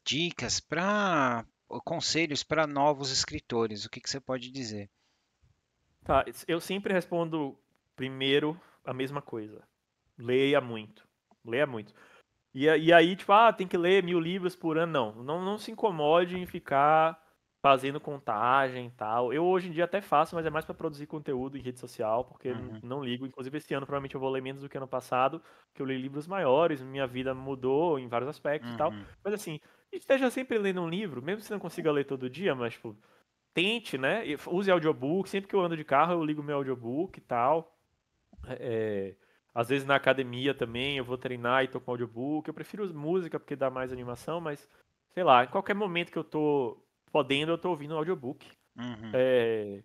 dicas, para conselhos para novos escritores. O que que você pode dizer? Tá, eu sempre respondo primeiro a mesma coisa. Leia muito. Leia muito. E aí, tipo, ah, tem que ler 1000 livros por ano. Não se incomode em ficar fazendo contagem e tal. Eu hoje em dia até faço, mas é mais para produzir conteúdo em rede social, porque Uhum, não ligo. Inclusive, esse ano provavelmente eu vou ler menos do que ano passado, que eu li livros maiores, minha vida mudou em vários aspectos e tal. uhum, Mas assim, esteja sempre lendo um livro, mesmo que você não consiga ler todo dia, mas, tipo, tente, né? E use audiobook. Sempre que eu ando de carro, eu ligo meu audiobook e tal. É, às vezes na academia também eu vou treinar e tô com audiobook. Eu prefiro música porque dá mais animação, mas sei lá, em qualquer momento que eu tô podendo, eu tô ouvindo um audiobook. uhum. É,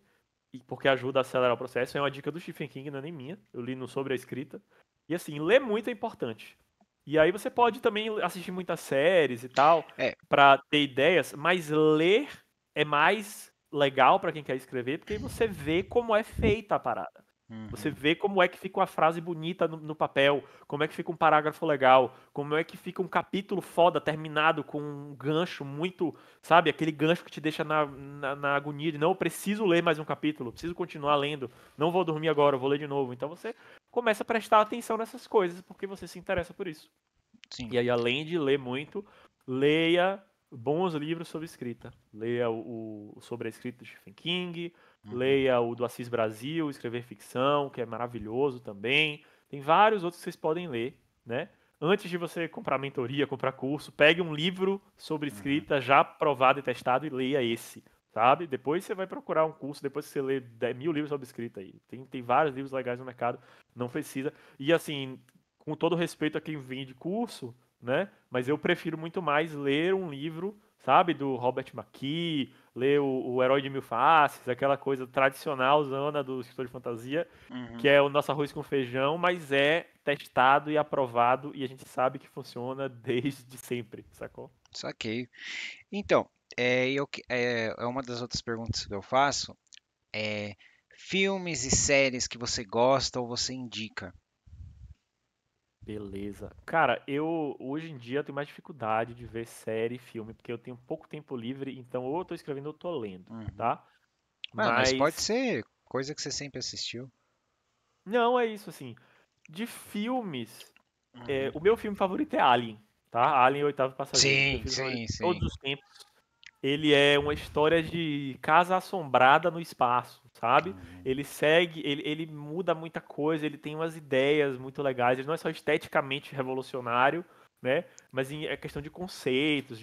e porque ajuda a acelerar o processo. É uma dica do Stephen King, não é nem minha. Eu li no Sobre a Escrita. E assim, ler muito é importante. E aí você pode também assistir muitas séries e tal, É, pra ter ideias, mas ler é mais legal pra quem quer escrever, porque aí você vê como é feita a parada. Você uhum. vê como é que fica uma frase bonita no papel, como é que fica um parágrafo legal, como é que fica um capítulo foda terminado com um gancho muito, sabe, aquele gancho que te deixa na agonia de não, eu preciso ler mais um capítulo, preciso continuar lendo, não vou dormir agora, eu vou ler de novo. Então você começa a prestar atenção nessas coisas porque você se interessa por isso. Sim. E aí, além de ler muito, leia bons livros sobre escrita. Leia o Sobre a Escrita de Stephen King, Uhum. leia o do Assis Brasil, Escrever Ficção, que é maravilhoso também. Tem vários outros que vocês podem ler, né? Antes de você comprar mentoria, comprar curso, pegue um livro sobre Uhum. escrita já provado e testado e leia esse, sabe? Depois você vai procurar um curso, depois que você lê 10.000 livros sobre escrita aí. Tem vários livros legais no mercado, não precisa. E assim, com todo respeito a quem vende curso, né? Mas eu prefiro muito mais ler um livro, sabe, do Robert McKee, ler o Herói de Mil Faces, aquela coisa tradicional zona do escritor de fantasia, Uhum. que é o nosso arroz com feijão, mas é testado e aprovado e a gente sabe que funciona desde sempre, sacou? Saquei. Então, é uma das outras perguntas que eu faço é filmes e séries que você gosta ou você indica. Beleza. Cara, eu hoje em dia tenho mais dificuldade de ver série e filme, porque eu tenho pouco tempo livre, então ou eu tô escrevendo ou eu tô lendo, Uhum. tá? Ah, mas pode Mas ser coisa que você sempre assistiu. não é isso assim. De filmes, Uhum. o meu filme favorito é Alien, tá? Alien, o Oitavo Passageiro. Meu Sim, filme favorito sim, de todos sim. os tempos. Ele é uma história de casa assombrada no espaço, sabe? Uhum. Ele muda muita coisa, ele tem umas ideias muito legais. Ele não é só esteticamente revolucionário, né? Mas é questão de conceitos,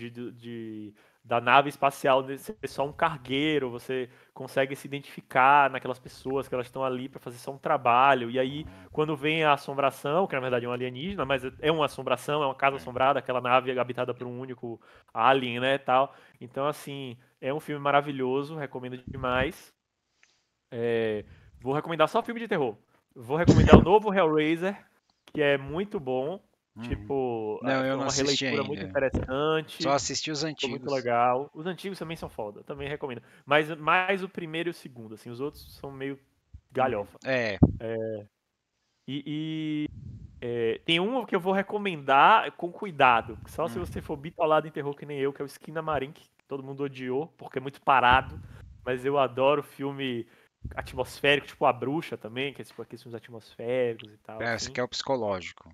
da nave espacial ser só um cargueiro. Você consegue se identificar naquelas pessoas que elas estão ali para fazer só um trabalho. E aí, quando vem a assombração, que na verdade é um alienígena, mas é uma assombração, é uma casa É. assombrada, aquela nave habitada por um único alien, né, tal. Então, assim, é um filme maravilhoso, recomendo demais. É, vou recomendar só filme de terror. Vou recomendar o novo Hellraiser, que é muito bom. Uhum. Tipo, Não, eu foi não uma assisti releitura muito ainda. Só interessante, assisti os ficou muito antigos. legal. Os antigos também são foda, também recomendo. Mas mais o primeiro e o segundo, assim, os outros são meio Uhum. galhofa. É. Tem um que eu vou recomendar com cuidado, só se Hum. você for bitolado em terror que nem eu, que é o Skinamarink, que todo mundo odiou, porque é muito parado, mas eu adoro filme atmosférico, tipo A Bruxa também, que é tipo aqueles filmes atmosféricos e tal, Esse assim. aqui é o psicológico.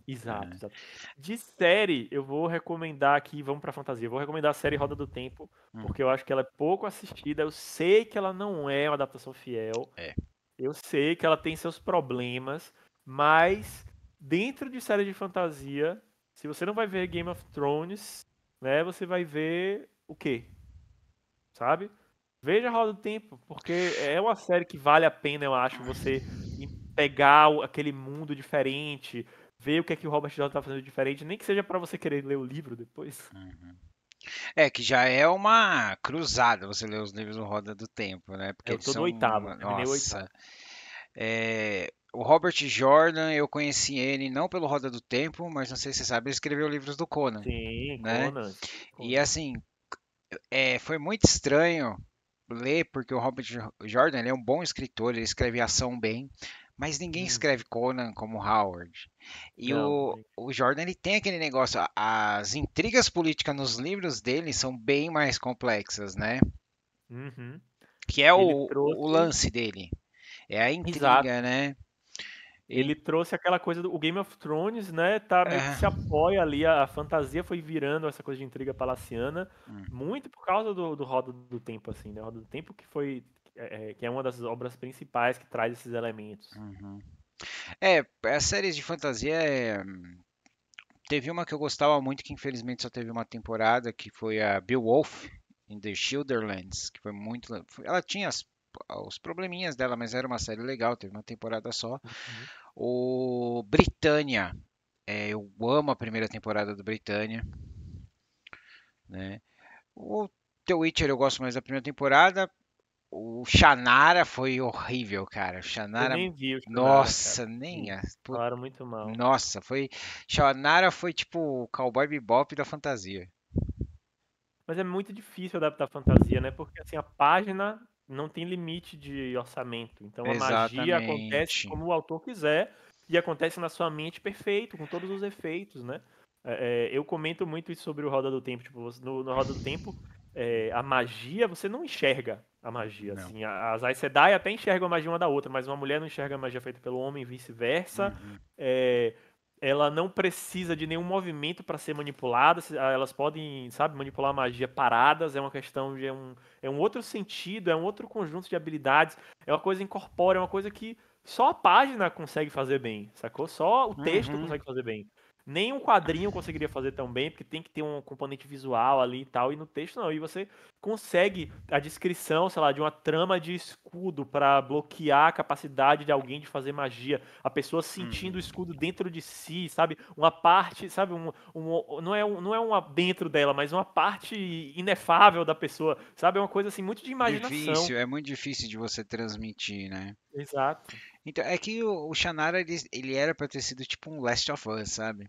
Exato, Né? exato. De série, eu vou recomendar aqui, vamos pra fantasia, eu vou recomendar a série Roda do Tempo, Hum. porque eu acho que ela é pouco assistida, eu sei que ela não é uma adaptação fiel, É. eu sei que ela tem seus problemas, mas dentro de série de fantasia, se você não vai ver Game of Thrones, né, você vai ver o quê? Sabe? Veja a Roda do Tempo, porque é uma série que vale a pena, eu acho, você pegar aquele mundo diferente, ver o que é que o Robert Jordan tá fazendo diferente, nem que seja pra você querer ler o livro depois. Uhum. É que já é uma cruzada você ler os livros do Roda do Tempo, né? Porque Eu eles tô no são, oitavo, terminei o nossa, oitavo. o Robert Jordan, eu conheci ele não pelo Roda do Tempo, mas não sei se você sabe, ele escreveu livros do Conan, Sim, né? Conan, E Conan. assim, foi muito estranho ler, porque o Robert Jordan, ele é um bom escritor, ele escreve ação bem, mas ninguém Uhum. escreve Conan como Howard. E Não, o Jordan, ele tem aquele negócio, as intrigas políticas nos livros dele são bem mais complexas, né? uhum. Que é Ele o trouxe. lance dele, é a intriga, Exato. né? E- Ele trouxe aquela coisa do o Game of Thrones, né? Tá meio que é, se apoia ali, a fantasia foi virando essa coisa de intriga palaciana, hum, muito por causa do Roda do Tempo, assim, né? Roda do Tempo que foi, que é uma das obras principais que traz esses elementos. uhum. As séries de fantasia teve uma que eu gostava muito, que infelizmente só teve uma temporada, que foi a Beowulf in the Shieldlands, que foi muito. Ela tinha os probleminhas dela, mas era uma série legal, teve uma temporada só. Uhum. O Britânia, eu amo a primeira temporada do Britânia, né? O The Witcher eu gosto mais da primeira temporada. O Shannara foi horrível, cara. Eu Shannara, nem vi o Shannara, cara. nossa, nem Vi. a, Falaram muito mal. nossa, foi. Shannara foi tipo o Cowboy Bebop da fantasia. Mas é muito difícil adaptar fantasia, né? Porque assim, a página não tem limite de orçamento. Então a magia acontece Exatamente. como o autor quiser e acontece na sua mente perfeito, com todos os efeitos, né? Eu comento muito isso sobre o Roda do Tempo. Tipo, no Roda do Tempo, a magia, você não enxerga a magia. Não. Assim, as Aes Sedai até enxergam a magia uma da outra, mas uma mulher não enxerga a magia feita pelo homem e vice-versa. Uhum. É, ela não precisa de nenhum movimento para ser manipulada, elas podem, sabe, manipular a magia paradas, é uma questão de é um outro sentido, é um outro conjunto de habilidades, é uma coisa incorpórea, é uma coisa que só a página consegue fazer bem, sacou? Só o texto Uhum. consegue fazer bem. Nem um quadrinho conseguiria fazer tão bem, porque tem que ter um componente visual ali e tal, e no texto não. E você consegue a descrição, sei lá, de uma trama de escudo para bloquear a capacidade de alguém de fazer magia, a pessoa sentindo o Uhum. escudo dentro de si, sabe? Uma parte, sabe? Não é uma dentro dela, mas uma parte inefável da pessoa, sabe? É uma coisa assim muito de imaginação. Difícil, é muito difícil de você transmitir, né? Exato. Então, é que o Shannara, ele era pra ter sido tipo um Last of Us, sabe?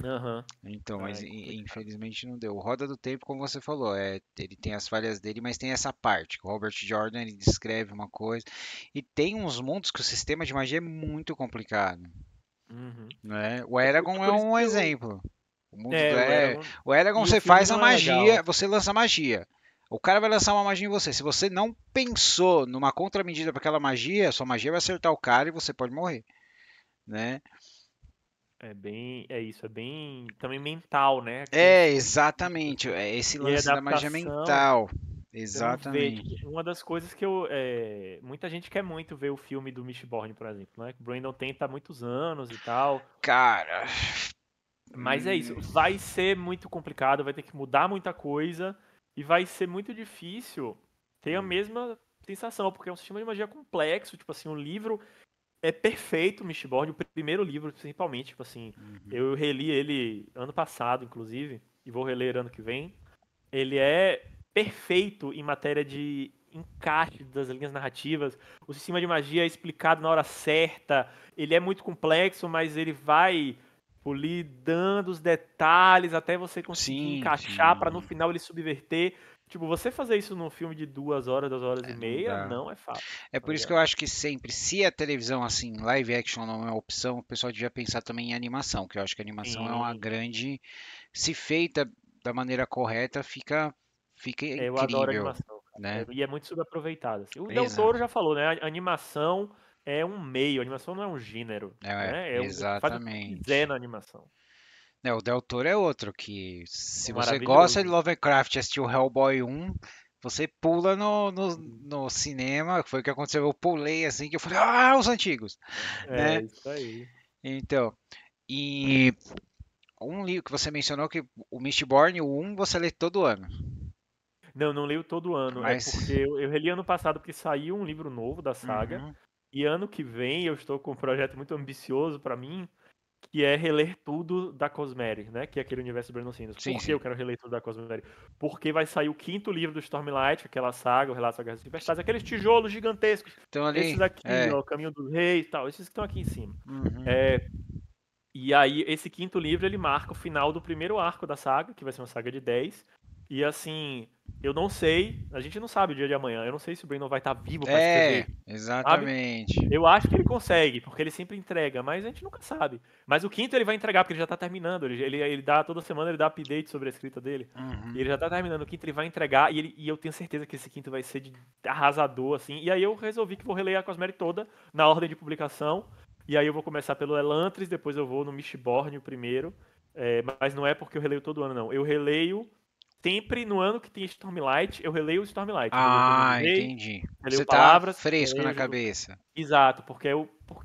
Aham. Então, mas É complicado. infelizmente não deu. O Roda do Tempo, como você falou, ele tem as falhas dele, mas tem essa parte, que o Robert Jordan, ele descreve uma coisa, e tem uns mundos que o sistema de magia é muito complicado. Uhum. né? O É Eragon é por isso um que eu. exemplo. O mundo É, o é, Eragon. o Eragon E o você filme faz a não é legal. magia, você lança magia. O cara vai lançar uma magia em você. Se você não pensou numa contramedida para aquela magia, sua magia vai acertar o cara e você pode morrer, né? É bem. É isso, é bem. Também mental, né? Tem É, esse sentido, exatamente. assim. É esse E a lance da magia adaptação. mental. Você não vê, tipo, Exatamente. uma das coisas que eu. Muita gente quer muito ver o filme do Mistborn, por exemplo, né? Que o Brandon tenta há muitos anos e tal. Cara, Mas é isso, hum, vai ser muito complicado, vai ter que mudar muita coisa e vai ser muito difícil ter a mesma sensação, porque é um sistema de magia complexo, tipo assim, o livro é perfeito, o Mistborn, o primeiro livro principalmente, tipo assim, uhum. eu reli ele ano passado, inclusive, e vou reler ano que vem. Ele é perfeito em matéria de encaixe das linhas narrativas, o sistema de magia é explicado na hora certa, ele é muito complexo, mas ele vai polir dando os detalhes até você conseguir Sim, encaixar para no sim. final ele subverter. Tipo, você fazer isso num filme de 2 horas, 2 horas e É, não meia, dá. não é fácil, É tá por isso que eu ligado? acho que sempre, se a televisão assim, live action não é uma opção, o pessoal devia pensar também em animação, que eu acho que a animação é uma Sim, grande, se feita da maneira correta, fica eu adoro incrível, animação, cara. né? E é muito subaproveitado, assim. O Del Toro Exato. já falou, né? A animação é um meio, a animação não é um gênero, É, né? Você faz o que quiser exatamente. na animação. Né, o Del Toro é outro que, É se você gosta de maravilhoso. Lovecraft e assistiu Hellboy 1, você pula no cinema, foi o que aconteceu, eu pulei assim, que eu falei, ah, os antigos, É, né? isso aí. Então, e um livro que você mencionou que o Mistborn, o 1, você lê todo ano, Não, não leio todo ano. É porque mas... eu reli ano passado porque saiu um livro novo da saga. Uhum. E ano que vem eu estou com um projeto muito ambicioso pra mim, que é reler tudo da Cosmere, né? Que é aquele universo do Brandon Sanderson. Sim, Por que eu sim. quero reler tudo da Cosmere? Porque vai sair o quinto livro do Stormlight, aquela saga, o Relato da Guerra das Tempestades, aqueles tijolos gigantescos. Então ali, Esses aqui, é. ó, Caminho dos Reis e tal, esses que estão aqui em cima. Uhum. É, e aí, esse quinto livro, ele marca o final do primeiro arco da saga, que vai ser uma saga de 10. E assim, eu não sei, a gente não sabe o dia de amanhã. Eu não sei se o Brandon vai estar vivo pra É, escrever, sabe? exatamente. Eu acho que ele consegue, porque ele sempre entrega, mas a gente nunca sabe. Mas o quinto ele vai entregar, porque ele já tá terminando. Ele dá, toda semana ele dá update sobre a escrita dele. E Uhum. ele já tá terminando. O quinto ele vai entregar, e eu tenho certeza que esse quinto vai ser arrasador, assim. E aí eu resolvi que vou reler a Cosmere toda, na ordem de publicação. E aí eu vou começar pelo Elantris, depois eu vou no Mistborn o primeiro. É, mas não é porque eu releio todo ano, não. Eu releio sempre no ano que tem Stormlight, eu releio o Stormlight. Eu releio o Caminho dos Ah, Reis, entendi. releio Você tá Palavras, fresco na releio Jogo. cabeça. Exato,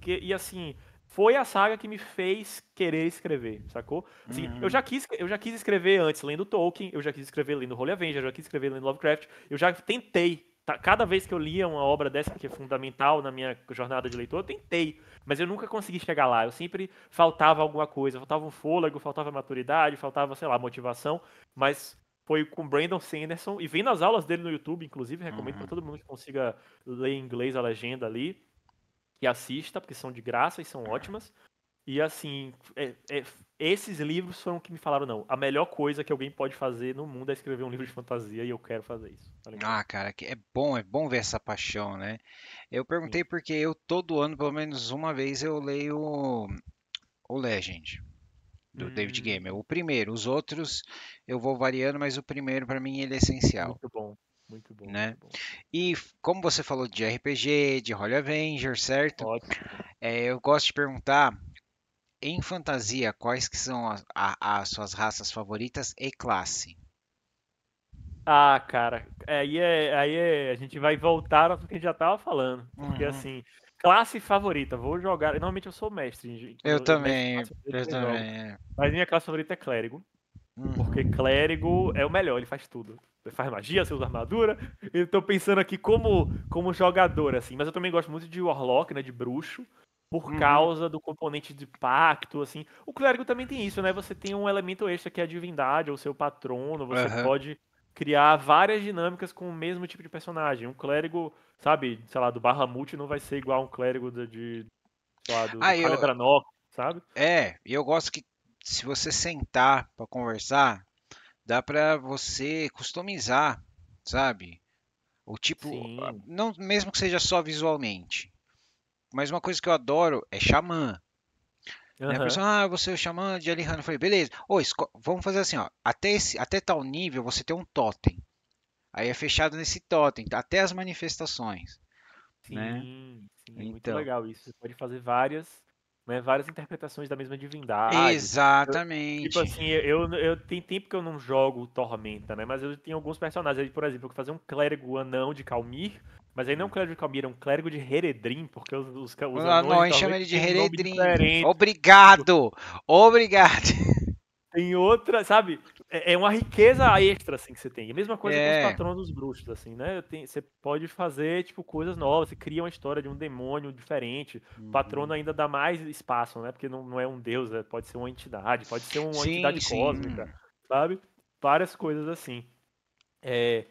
e assim, foi a saga que me fez querer escrever, sacou? Assim, Uhum. eu já quis escrever antes lendo Tolkien, eu já quis escrever lendo Holy Avenger, eu já quis escrever lendo Lovecraft, eu já tentei. Cada vez que eu lia uma obra dessa que é fundamental na minha jornada de leitor, eu tentei, mas eu nunca consegui chegar lá. Eu sempre faltava alguma coisa, faltava um fôlego, faltava maturidade, faltava, sei lá, motivação, mas foi com Brandon Sanderson e vendo as aulas dele no YouTube, inclusive, recomendo para Uhum. todo mundo que consiga ler em inglês a legenda ali, que assista, porque são de graça e são ótimas. E assim, esses livros foram que me falaram, não, a melhor coisa que alguém pode fazer no mundo é escrever um livro de fantasia e eu quero fazer isso, tá ligado? Ah, cara, que é bom ver essa paixão, né? Eu Sim. perguntei porque eu todo ano, pelo menos uma vez, eu leio o Legend do David Gaiman, Hum, o primeiro. Os outros eu vou variando, mas o primeiro para mim ele é essencial, muito bom, muito bom, né? muito bom. E como você falou de RPG, de Holy Avenger, certo? Ótimo. Eu gosto de perguntar em fantasia quais que são as suas raças favoritas e classe. Ah, cara, a gente vai voltar ao que a gente já tava falando, porque Uhum. assim, classe favorita, vou jogar, normalmente eu sou mestre, quando Eu eu mestro também, classe, eu eu jogo, também. É. mas minha classe favorita é clérigo. Porque Uhum. clérigo é o melhor, ele faz tudo. Ele faz magia, você usa armadura. Eu tô pensando aqui como jogador, assim. Mas eu também gosto muito de Warlock, né? De bruxo. Por Uhum. causa do componente de pacto, assim. O clérigo também tem isso, né? Você tem um elemento extra que é a divindade, ou seu patrono. Você Aham. pode criar várias dinâmicas com o mesmo tipo de personagem. Um clérigo, sabe, sei lá, do Bahamut não vai ser igual a um clérigo sei lá, do Ah, Caledranok, sabe? e eu gosto que se você sentar para conversar, dá para você customizar, sabe? O tipo, Sim. não mesmo que seja só visualmente. Mas uma coisa que eu adoro é xamã. Né? A Aham. pessoa, você é o xamã de Alihan. Eu falei, beleza. Ô, vamos fazer assim, ó. Até tal nível você tem um totem. Aí é fechado nesse totem, até as manifestações, né? Sim, sim, é muito Então, legal isso. Você pode fazer várias, né, várias interpretações da mesma divindade. Tipo exatamente. assim, eu tem tempo que eu não jogo Tormenta, né? Mas eu tenho alguns personagens aí, por exemplo, eu vou fazer um clérigo anão de Calmir, mas aí não é um clérigo de Calmir, é um clérigo de Heredrim, porque Os os anões de anões chamam Tormenta ele de têm um nome Heredrim. diferente. Tipo, Obrigado! Obrigado! tem outra, sabe? É uma riqueza extra, assim, que você tem. E a mesma coisa com os É. patronos dos bruxos, assim, né? Você pode fazer, tipo, coisas novas. Você cria uma história de um demônio diferente. O patrono Uhum. ainda dá mais espaço, né? Porque não é um deus, pode ser uma entidade, pode ser uma Sim, entidade sim. cósmica, sabe? Várias coisas assim. É,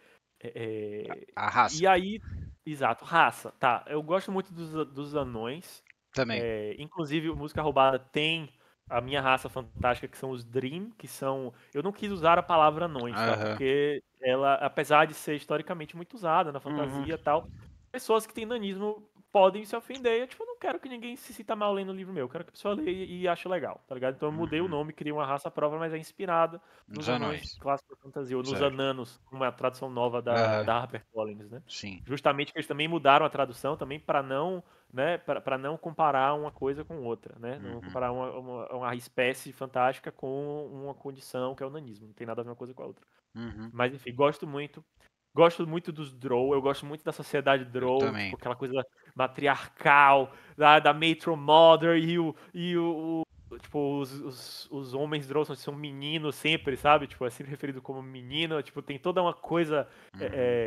A raça e aí, exato, raça. Tá, eu gosto muito dos anões. também. Inclusive, o Música Roubada tem a minha raça fantástica, que são os Dream, que são. Eu não quis usar a palavra anões, tá? Aham. Porque ela, apesar de ser historicamente muito usada na Uhum. fantasia e tal, pessoas que têm nanismo podem se ofender. Eu, tipo, eu não quero que ninguém se sinta mal lendo o livro meu. Eu quero que a pessoa leia e ache legal, tá ligado? Então eu mudei o Uhum. nome, criei uma raça própria, mas é inspirada Os nos anões anões. clássicos da fantasia, ou nos Certo. ananos, uma tradução nova Aham. da HarperCollins, né? Sim. Justamente que eles também mudaram a tradução também para não, né, para não comparar uma coisa com outra, né? Não Uhum. comparar uma espécie fantástica com uma condição que é o nanismo, não tem nada a ver uma coisa com a outra. Uhum. Mas enfim, gosto muito dos Drow, eu gosto muito da sociedade Eu Drow, tipo também. aquela coisa matriarcal da Matron Mother tipo, os homens Drow são meninos sempre, sabe? Tipo, é sempre referido como menino. Tipo, tem toda uma coisa. Uhum.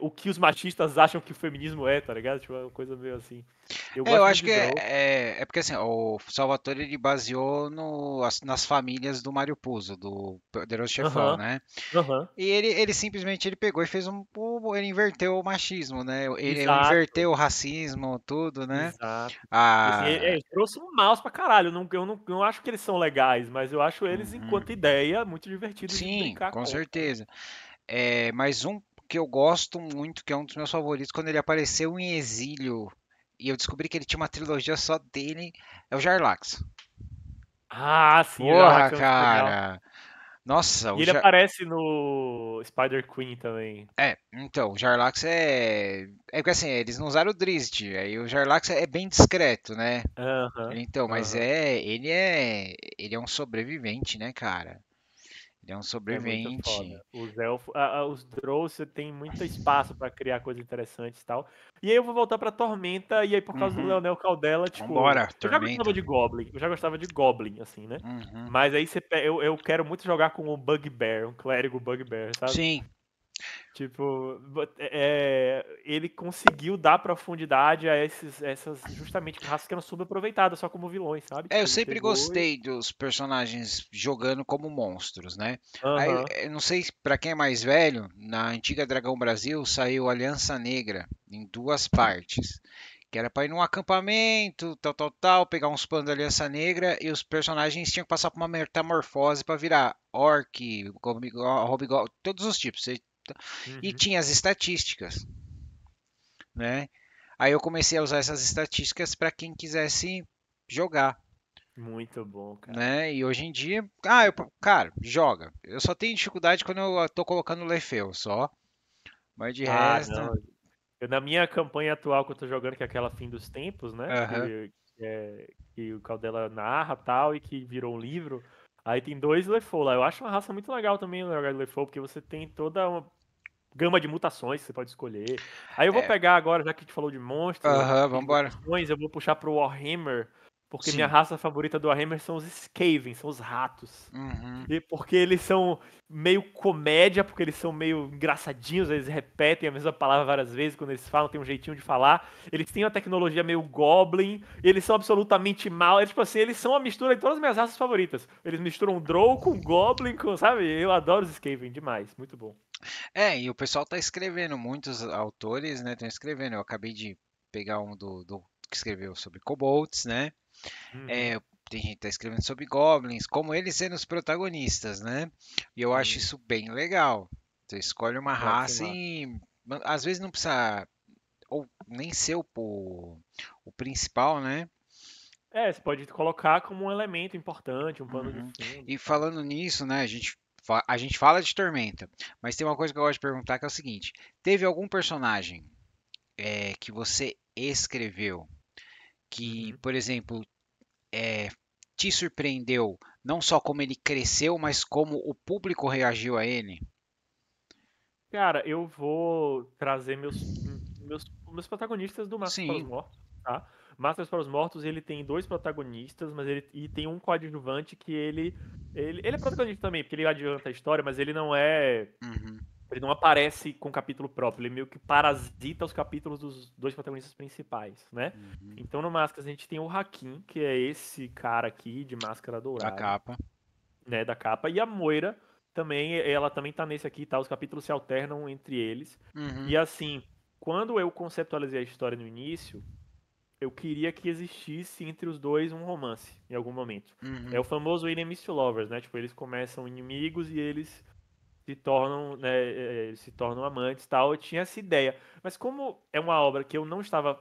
O que os machistas acham que o feminismo é, tá ligado? Tipo, é uma coisa meio assim. Eu É, eu gosto muito acho de que Drow. é porque assim, o Salvatore ele baseou nas famílias do Mario Puzo, do Poderoso Chefão, Aham, né? aham. E ele simplesmente ele pegou e fez ele inverteu o machismo, né? Ele Exato, inverteu o racismo, tudo, né? exato. E assim, Ah, eles são maus pra caralho. Eu não acho que eles são legais, mas eu acho eles, uhum. enquanto ideia, muito divertidos de Sim, brincar com com, sabe? certeza. É, mas um que eu gosto muito, que é um dos meus favoritos, quando ele apareceu em Exílio e eu descobri que ele tinha uma trilogia só dele, é o Jarlax. Ah, sim, o Porra, Jarlax é muito legal. cara. Nossa, E ele aparece no Spider Queen também. então, o Jarlax é porque assim, eles não usaram o Drizzt, aí o Jarlax é bem discreto, né? Aham, Então, mas aham. ele é um sobrevivente, né, cara? Ele é um É muito foda. sobrevivente. Os elfos, os Drow, você tem muito espaço pra criar coisas interessantes e tal. E aí eu vou voltar pra Tormenta, e aí por causa do Uhum. Leonel Caldela, tipo, Vambora, eu já gostava Tormenta. de Goblin, assim, né? Uhum. Mas aí eu quero muito jogar com o Bugbear, um clérigo Bugbear, sabe? Sim, Tipo, ele conseguiu dar profundidade a essas justamente raças que eram subaproveitadas só como vilões, sabe? eu Tipo, ele sempre pegou e. gostei dos personagens jogando como monstros, né? Aí, Aham. eu não sei pra quem é mais velho, na antiga Dragão Brasil saiu Aliança Negra em duas partes, que era pra ir num acampamento, tal, tal, tal, pegar uns planos da Aliança Negra e os personagens tinham que passar por uma metamorfose pra virar orc, hobgoblin, todos os tipos. E Uhum. tinha as estatísticas, né? Aí eu comecei a usar essas estatísticas para quem quisesse jogar, Muito bom, cara. né? E hoje em dia, cara, joga. Eu só tenho dificuldade quando eu tô colocando Lefeu só, mas de Ah, resto, não. Na minha campanha atual que eu tô jogando, que é aquela Fim dos Tempos, né? aham. Que o Caldela narra tal, e que virou um livro. Aí tem dois Lefou lá. Eu acho uma raça muito legal também o jogar de Lefou, porque você tem toda uma gama de mutações que você pode escolher. Aí eu vou É, pegar agora, já que a gente falou de monstro aham, e de vambora. mutações, eu vou puxar pro Warhammer, porque minha Sim. raça favorita do Warhammer são os Skaven, são os ratos. Uhum. E porque eles são meio comédia, porque eles são meio engraçadinhos, eles repetem a mesma palavra várias vezes, quando eles falam, tem um jeitinho de falar. Eles têm uma tecnologia meio goblin, eles são absolutamente mal. É tipo assim, eles são a mistura de todas as minhas raças favoritas. Eles misturam Drow com Goblin, sabe? Eu adoro os Skaven demais, muito bom. E o pessoal tá escrevendo, muitos autores, né, estão escrevendo. Eu acabei de pegar um do que escreveu sobre kobolds, né? Uhum, É, tem gente que tá escrevendo sobre goblins, como eles sendo os protagonistas, né? E eu acho sim, isso bem legal. Você escolhe uma deve ser raça massa. e às vezes não precisa ou nem ser o principal, né? Você pode colocar como um elemento importante, um pano de Uhum. fundo. E falando nisso, né, a gente fala de Tormenta, mas tem uma coisa que eu gosto de perguntar que é o seguinte: teve algum personagem que você escreveu que, Uhum. por exemplo, é, te surpreendeu não só como ele cresceu, mas como o público reagiu a ele? Cara, eu vou trazer meus protagonistas do Mastros para os Sim. Mortos, tá? Mastros para os Mortos, ele tem dois protagonistas, mas e tem um coadjuvante que ele é protagonista também, porque ele adianta a história, mas Uhum, ele não aparece com capítulo próprio, ele meio que parasita os capítulos dos dois protagonistas principais, né? uhum. Então no Máscaras a gente tem o Hakim, que é esse cara aqui de máscara Da dourada, capa. né, da capa, e a Moira também, ela também tá nesse aqui, tá? Os capítulos se alternam entre eles. Uhum, E assim, quando eu conceptualizei a história no início, eu queria que existisse entre os dois um romance em algum momento. É uhum. o famoso enemies to lovers, né? Tipo, eles começam inimigos e eles se tornam, né, eles se tornam amantes, e tal. Eu tinha essa ideia, mas como é uma obra que eu não estava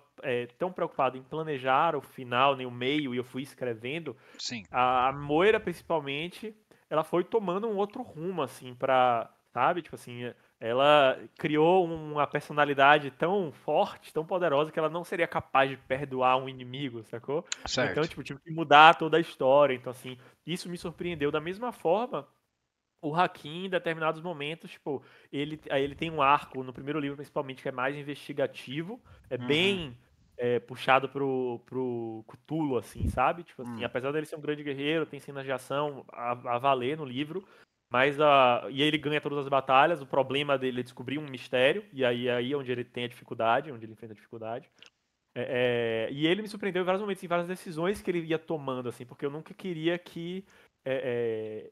tão preocupado em planejar o final nem o meio e eu fui escrevendo, Sim. a Moira, principalmente, ela foi tomando um outro rumo, assim, pra, sabe? Tipo assim, ela criou uma personalidade tão forte, tão poderosa, que ela não seria capaz de perdoar um inimigo, sacou? Então, Certo. tipo, tive que mudar toda a história. Então, assim, isso me surpreendeu. Da mesma forma, o Hakim, em determinados momentos, tipo, ele tem um arco, no primeiro livro principalmente, que é mais investigativo, é Uhum. bem puxado pro Cthulhu, assim, sabe? Tipo assim, Hum. apesar dele ser um grande guerreiro, tem cenas de ação a valer no livro, mas e aí ele ganha todas as batalhas, o problema dele é descobrir um mistério, e aí é onde ele tem a dificuldade, onde ele enfrenta a dificuldade. E ele me surpreendeu em vários momentos, em várias decisões que ele ia tomando, assim, porque eu nunca queria que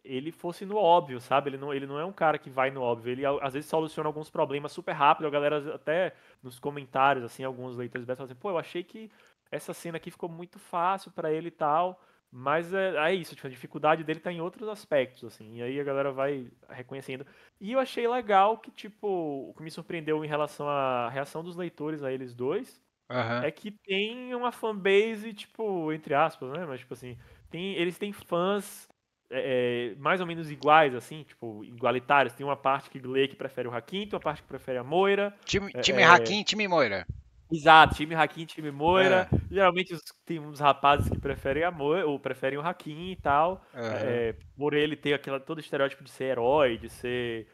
ele fosse no óbvio, sabe? Ele não é um cara que vai no óbvio. Ele às vezes soluciona alguns problemas super rápido. A galera até nos comentários, assim, alguns leitores falam assim, pô, eu achei que essa cena aqui ficou muito fácil pra ele e tal. Mas é isso, tipo, a dificuldade dele tá em outros aspectos, assim. E aí a galera vai reconhecendo. E eu achei legal que, tipo, o que me surpreendeu em relação à reação dos leitores a eles dois Aham. é que tem uma fanbase, tipo, entre aspas, né? Mas, tipo assim, eles têm fãs mais ou menos iguais, assim, tipo, igualitários. Tem uma parte que lê que prefere o Hakim, tem uma parte que prefere a Moira. Time É, é, Hakim, time Moira. exato, time Hakim, time É. Moira. Geralmente tem uns rapazes que preferem a Moira, ou preferem o Hakim e tal. Aham. Por ele ter todo estereótipo de ser herói, de ser.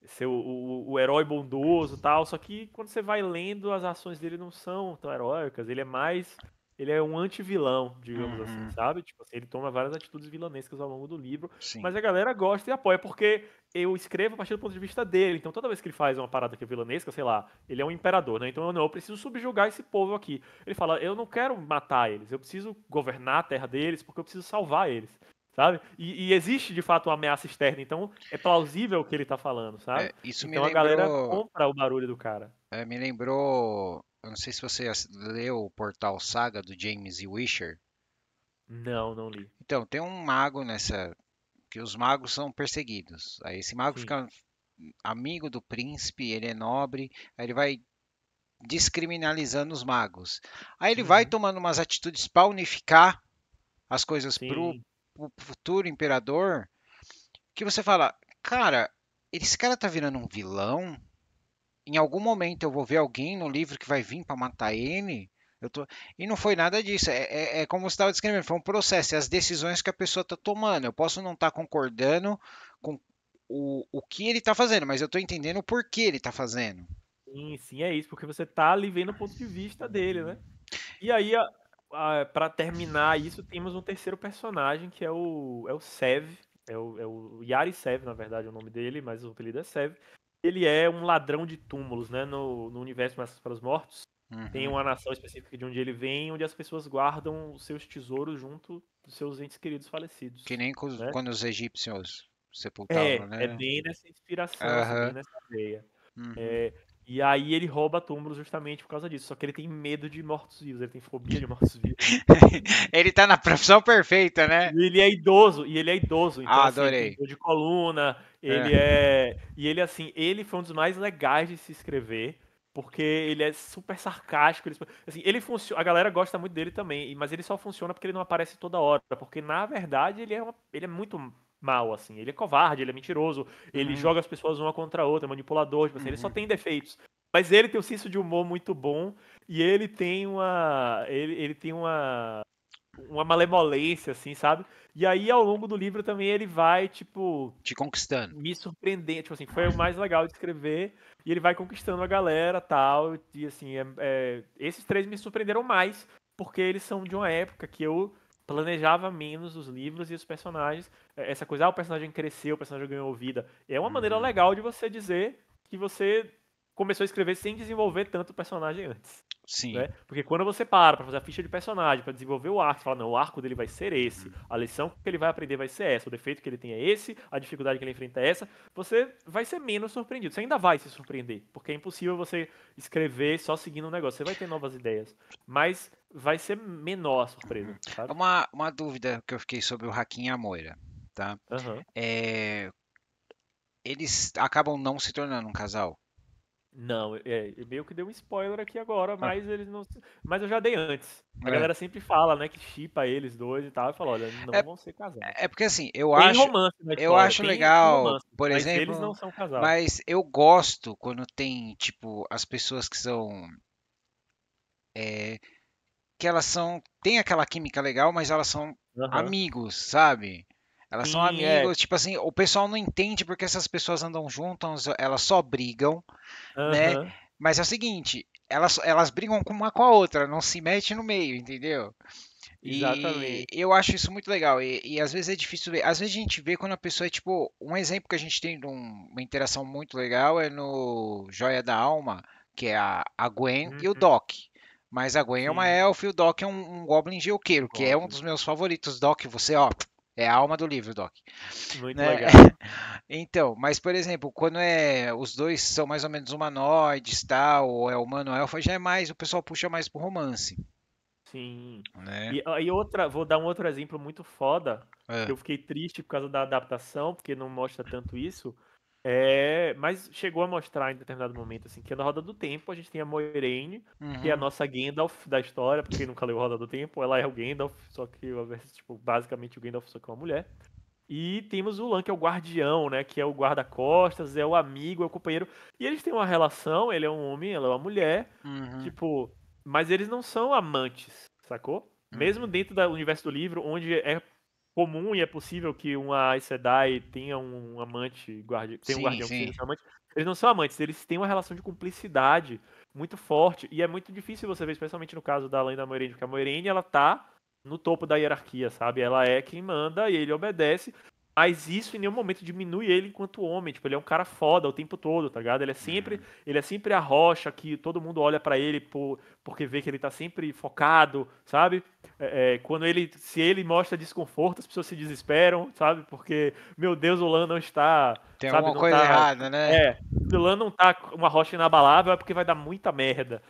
Ser o herói bondoso e tal, só que quando você vai lendo, as ações dele não são tão heróicas, ele é mais. Ele é um anti-vilão, digamos assim, Uhum. sabe? Tipo assim, ele toma várias atitudes vilanescas ao longo do livro, Sim. mas a galera gosta e apoia, porque eu escrevo a partir do ponto de vista dele. Então, toda vez que ele faz uma parada que é vilanesca, sei lá, ele é um imperador, né? Então, eu preciso subjugar esse povo aqui. Ele fala, eu não quero matar eles, eu preciso governar a terra deles, porque eu preciso salvar eles, sabe? E existe, de fato, uma ameaça externa, então é plausível o que ele tá falando, sabe? Isso me Então, a galera lembrou. compra o barulho do cara. Me lembrou. Eu não sei se você leu o Portal Saga do James E. Wisher. Não, não li. Então, tem um mago nessa. Que os magos são perseguidos. Aí esse mago Sim. fica amigo do príncipe, ele é nobre, aí ele vai descriminalizando os magos. Aí ele vai Uhum. tomando umas atitudes para unificar as coisas pro, Sim. pro futuro imperador, que você fala, cara, esse cara tá virando um vilão. Em algum momento eu vou ver alguém no livro que vai vir para matar ele. Eu tô... E não foi nada disso. É como você estava descrevendo, foi um processo. É as decisões que a pessoa está tomando. Eu posso não estar concordando com o que ele está fazendo, mas eu estou entendendo o porquê ele está fazendo. Sim, sim, é isso, porque você tá ali vendo o ponto de vista dele, né? E aí, para terminar isso, temos um terceiro personagem, que é o Sev. É o Yari Sev, na verdade, é o nome dele, mas o apelido é Sev. Ele é um ladrão de túmulos, né? No universo Mastros para os Mortos, tem Uhum. uma nação específica de onde ele vem, onde as pessoas guardam os seus tesouros junto dos seus entes queridos Que falecidos, nem né? quando os egípcios sepultavam, É né? bem nessa inspiração, assim, bem Aham. nessa veia. Uhum. É, e aí ele rouba túmulos justamente por causa disso. Só que ele tem medo de mortos-vivos, ele tem fobia de mortos-vivos. Ele tá na profissão perfeita, né? E ele é idoso, então Ah, assim, ele tem adorei. dor de coluna, É. e ele assim, ele foi um dos mais legais de se escrever, porque ele é super sarcástico. Assim, ele funciona, a galera gosta muito dele também, mas ele só funciona porque ele não aparece toda hora, porque na verdade ele é muito mal, assim. Ele é covarde, ele é mentiroso, ele Uhum, joga as pessoas uma contra a outra, é manipulador, tipo assim, ele só uhum, tem defeitos. Mas ele tem um senso de humor muito bom e ele tem uma malemolência, assim, sabe? E aí, ao longo do livro também, ele vai, tipo, te conquistando. me surpreender, tipo assim, foi o mais legal de escrever, e ele vai conquistando a galera, tal, e assim, esses três me surpreenderam mais, porque eles são de uma época que eu planejava menos os livros e os personagens, essa coisa, o personagem cresceu, o personagem ganhou vida, é uma maneira Uhum, legal de você dizer que você começou a escrever sem desenvolver tanto o personagem antes. sim. Né? Porque quando você para pra fazer a ficha de personagem, pra desenvolver o arco, você fala, não, o arco dele vai ser esse, a lição que ele vai aprender vai ser essa, o defeito que ele tem é esse, a dificuldade que ele enfrenta é essa, você vai ser menos surpreendido. Você ainda vai se surpreender, porque é impossível você escrever só seguindo um negócio. Você vai ter novas ideias, mas vai ser menor a surpresa, sabe? Uma dúvida que eu fiquei sobre o Hakim e a Moira, tá? Aham. É, eles acabam não se tornando um casal. Não, meio que deu um spoiler aqui agora, Ah, mas eles não. Mas eu já dei antes. A é. galera sempre fala, né, que shippa eles dois e tal, e fala, olha, não É, vão ser casados. é porque assim, Tem romance na eu história, acho tem legal, romance, por mas eles não exemplo, são casal. mas eu gosto quando tem, tipo, as pessoas que são, que elas são, tem aquela química legal, mas elas são Aham. amigos, sabe? Elas são Sim, amigos, tipo assim, o pessoal não entende porque essas pessoas andam juntas, elas só brigam, né? Aham. Mas é o seguinte, elas brigam com uma com a outra, não se mete no meio, entendeu? E Exatamente. eu acho isso muito legal. E às vezes é difícil ver. Às vezes a gente vê quando a pessoa é tipo. Um exemplo que a gente tem de uma interação muito legal é no Joia da Alma, que é a Gwen e o Uhum. Doc. Mas a Gwen é uma Sim, elfa e o Doc é um Goblin geoqueiro, que é um Goblin. dos meus favoritos. Doc, você, ó, é a alma do livro, Doc. Muito Né? legal. Então, mas por exemplo, quando é os dois são mais ou menos humanoides, tal, ou é humano elfa, já é mais, o pessoal puxa mais pro romance, Sim. né? E outra, vou dar um outro exemplo muito foda, que É. eu fiquei triste por causa da adaptação, porque não mostra tanto isso. Mas chegou a mostrar em determinado momento, assim, que é na Roda do Tempo a gente tem a Moiraine, que é a Uhum. nossa Gandalf da história, pra quem nunca leu Roda do Tempo, ela é o Gandalf, só que tipo, basicamente o Gandalf só que é uma mulher. E temos o Lan, que é o guardião, né? Que é o guarda-costas, é o amigo, é o companheiro. E eles têm uma relação, ele é um homem, ela é uma mulher, Uhum. tipo, mas eles não são amantes, sacou? Mesmo Uhum. dentro do universo do livro, onde é comum e é possível que uma Aes Sedai tenha um amante, tenha um Sim, guardião que sim. seja seu amante, eles não são amantes, eles têm uma relação de cumplicidade muito forte. E é muito difícil você ver, especialmente no caso da Lenda da Moiraine, porque a Moiraine, ela tá no topo da hierarquia, sabe? Ela é quem manda e ele obedece. Mas isso em nenhum momento diminui ele enquanto homem. Tipo, ele é um cara foda o tempo todo, tá ligado? Uhum. Ele é sempre a rocha que todo mundo olha pra ele porque vê que ele tá sempre focado, sabe? Quando se ele mostra desconforto, as pessoas se desesperam, sabe? Porque, meu Deus, o Lan não está, Tem sabe? alguma Não coisa tá. errada, né? Se o Lan não tá uma rocha inabalável, é porque vai dar muita merda.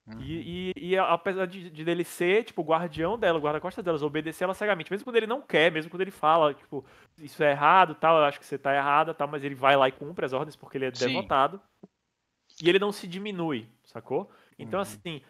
Uhum. E apesar de dele ser, tipo, o guardião dela, o guarda-costas delas, obedecer ela cegamente, mesmo quando ele não quer, mesmo quando ele fala, tipo, isso é errado, tal, eu acho que você tá errada, tal, mas ele vai lá e cumpre as ordens porque ele é Sim. devotado, e ele não se diminui, sacou? Então, Uhum. assim,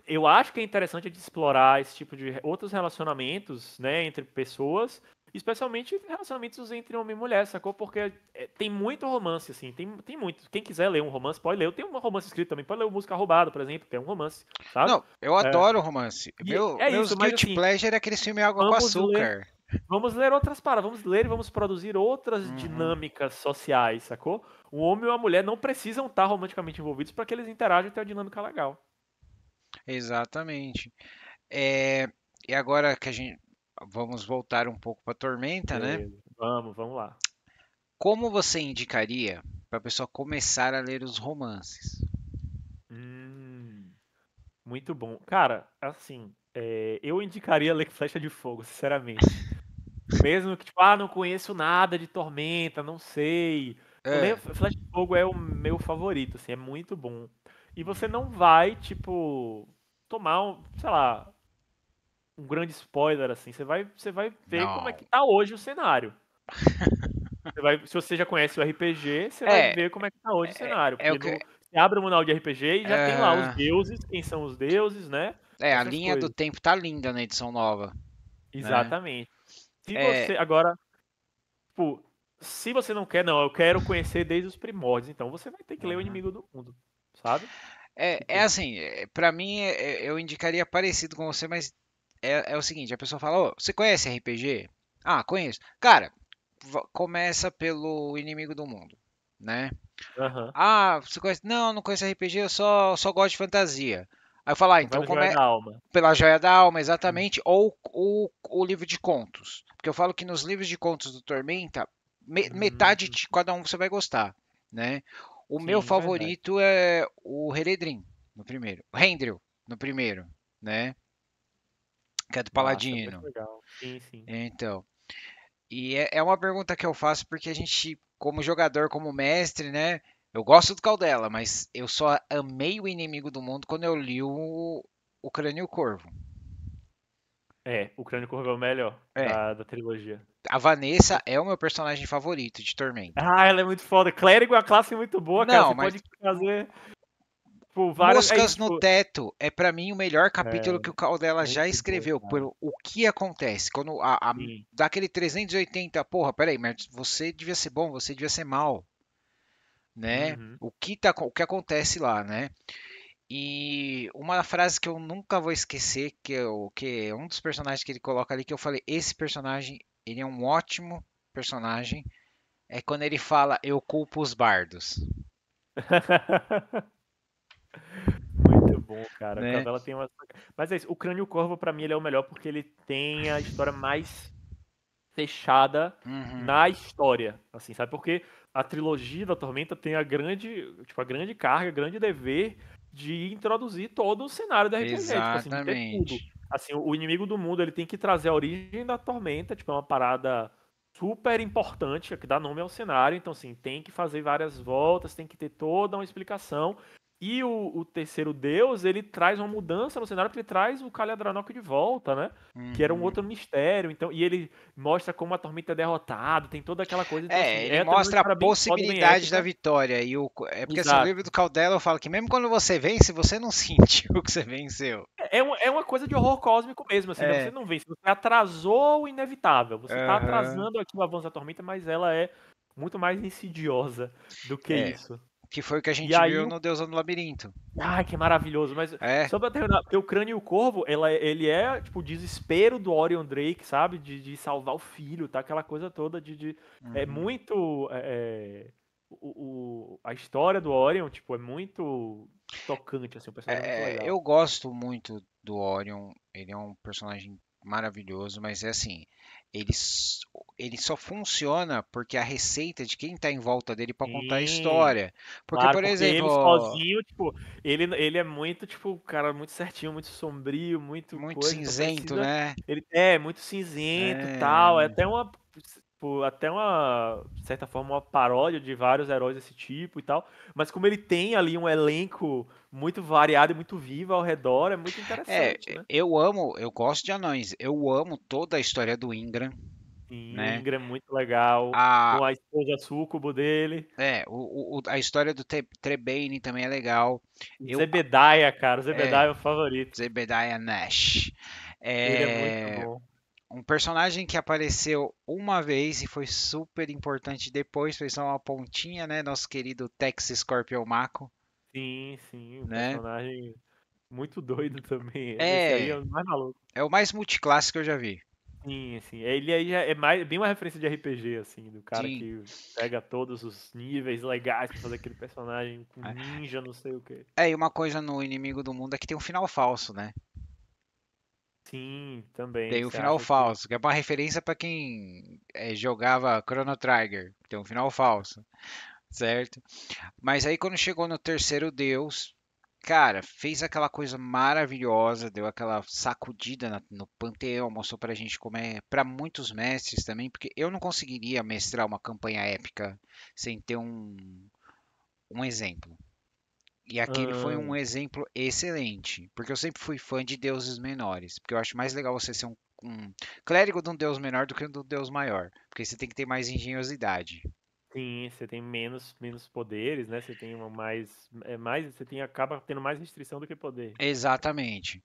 eu acho que é interessante a gente explorar esse tipo de outros relacionamentos, né, entre pessoas, especialmente relacionamentos entre homem e mulher, sacou? Porque tem muito romance, assim, tem muito. Quem quiser ler um romance, pode ler. Eu tenho um romance escrito também, pode ler o Música Roubada, por exemplo, que é um romance, sabe? Não, eu É, adoro romance. e é Meus isso, mas guilty assim, pleasure é aquele filme Água com vamos ler, Açúcar. vamos ler outras paradas, vamos ler e vamos produzir outras Uhum. dinâmicas sociais, sacou? O homem e a mulher não precisam estar romanticamente envolvidos para que eles interajam e tenham uma dinâmica legal. Exatamente. É, e agora que a gente vamos voltar um pouco para Tormenta, né? Beleza, vamos lá. Como você indicaria para a pessoa começar a ler os romances? Hum. Muito bom. Cara, assim, eu indicaria ler Flecha de Fogo, sinceramente. Mesmo que, tipo, não conheço nada de Tormenta, não sei. É. Flecha de Fogo é o meu favorito, assim, é muito bom. E você não vai, tipo, tomar sei lá, um grande spoiler, assim. Você vai ver como é Não. que tá hoje o cenário. Se você já conhece o RPG, você vai É, ver como é que tá hoje o cenário. é Porque o que. você abre o manual de RPG e já tem lá os Ah, deuses, quem são os deuses, né? a Essas linha do coisas. tempo tá linda na edição nova, né? Exatamente. Se É, você agora, tipo, se você não quer, não, eu quero conhecer desde os primórdios, então você vai ter que ler o aham. Inimigo do Mundo, sabe? É Tipo, assim, pra mim eu indicaria parecido com você, mas é o seguinte, a pessoa fala, ô, você conhece RPG? Ah, conheço. Cara, começa pelo Inimigo do Mundo, né? aham. Ah, você conhece? Não, não conheço RPG, eu só gosto de fantasia. Aí eu falo, ah, Então vai então no Joia da Alma. pela Joia da Alma, Sim. exatamente, ou o livro de contos. Porque eu falo que nos livros de contos do Tormenta, metade Hum, de cada um você vai gostar, né? O meu sim, verdade. favorito é o Heredrim, no primeiro. O Hendril, no primeiro, né? Que é do Massa, muito Paladino. legal. Sim, sim. Então, e é uma pergunta que eu faço porque a gente, como jogador, como mestre, né? Eu gosto do Caldela, mas eu só amei o Inimigo do Mundo quando eu li o Crânio Corvo. É, o Crânio Corvo é o melhor É, da trilogia. a Vanessa é o meu personagem favorito de Tormenta. Ah, ela é muito foda. Clérigo é uma classe muito boa, cara. Não, Você mas pode fazer por várias. É Moscas isso, no tipo. Teto é pra mim o melhor capítulo É, que o Caldela já muito bom, escreveu. cara. Por o que acontece quando Sim. dá aquele 380, porra, peraí, mas você devia ser bom, você devia ser mal, né? Uhum. O que acontece lá, né? E uma frase que eu nunca vou esquecer, que é um dos personagens que ele coloca ali, que eu falei, esse personagem, ele é um ótimo personagem, é quando ele fala, eu culpo os bardos, Muito bom, cara. A né? Cavela tem uma. Mas é isso. O Crânio Corvo, pra mim, ele é o melhor porque ele tem a história mais fechada Uhum, na história, assim, sabe? Porque a trilogia da Tormenta tem a grande carga, grande dever de introduzir todo o cenário da RPG, tipo assim, de ter tudo. exatamente. Assim, o Inimigo do Mundo, ele tem que trazer a origem da Tormenta, tipo, é uma parada super importante, que dá nome ao cenário, então assim, tem que fazer várias voltas, tem que ter toda uma explicação. E o terceiro deus, ele traz uma mudança no cenário, porque ele traz o Calhadranok de volta, né? Que era um Uhum. outro mistério. Então, e ele mostra como a Tormenta é derrotada, tem toda aquela coisa. Então, assim, Ele é também uma mostra a história bem foda, bem possibilidade da épica. vitória. É porque assim, o livro Exato. do Caldela eu falo que mesmo quando você vence, você não sentiu que você venceu. É uma coisa de horror cósmico mesmo, assim, né? Você É, não vence, você atrasou o inevitável. Você tá aham, atrasando aqui o avanço da Tormenta, mas ela é muito mais insidiosa do que é. isso. Que foi o que a E gente aí viu no Deus do Labirinto. ai, que maravilhoso. Mas É. só pra terminar, porque o Crânio e o Corvo, ele é, tipo, o desespero do Orion Drake, sabe? De salvar o filho, tá? Aquela coisa toda é Uhum. muito... a história do Orion, tipo, é muito tocante, assim, o personagem é muito legal. Eu gosto muito do Orion, ele é um personagem maravilhoso, mas é assim, ele, s- ele só funciona porque a receita de quem tá em volta dele para contar a Sim, história. Porque, claro, por porque exemplo, ele sozinho, tipo, ele é muito, tipo, um cara muito certinho, muito sombrio, muito muito coisa, então cinzento, precisa. né? Ele é muito cinzento, tal, é É, até uma, tipo, até uma, de certa forma, uma paródia de vários heróis desse tipo e tal, mas como ele tem ali um elenco muito variado e muito vivo ao redor, é muito interessante, né? eu gosto de anões, eu amo toda a história do Ingram, Sim, o né? Ingram é muito legal, A, com a esposa súcubo dele, a história do Trebane também é legal. o Eu, Zebediah, cara, o Zebediah é, é o favorito, Zebediah Nash. ele é muito É, bom. um personagem que apareceu uma vez e foi super importante depois, foi só uma pontinha, né? Nosso querido Tex Scorpion Mako, Sim, sim, um né? personagem muito doido também. Esse aí é É, o mais maluco. é o mais multiclasse que eu já vi. Sim, assim, ele aí já é mais, bem uma referência de RPG, assim, do cara Sim. que pega todos os níveis legais pra fazer aquele personagem com É, ninja, não sei o quê. e uma coisa no Inimigo do Mundo é que tem um final falso, né? Sim, também, Tem o você final acha que... falso, que é uma referência para quem jogava Chrono Trigger. Tem um final falso, certo? Mas aí quando chegou no terceiro Deus, cara, fez aquela coisa maravilhosa, deu aquela sacudida no panteão, mostrou pra gente como é, pra muitos mestres também, porque eu não conseguiria mestrar uma campanha épica sem ter um exemplo. E aquele foi um Ah, exemplo excelente, porque eu sempre fui fã de deuses menores, porque eu acho mais legal você ser um clérigo de um deus menor do que de um deus maior, porque você tem que ter mais engenhosidade. Sim, você tem menos poderes, né? Você tem uma você tem acaba tendo mais restrição do que poder. Exatamente.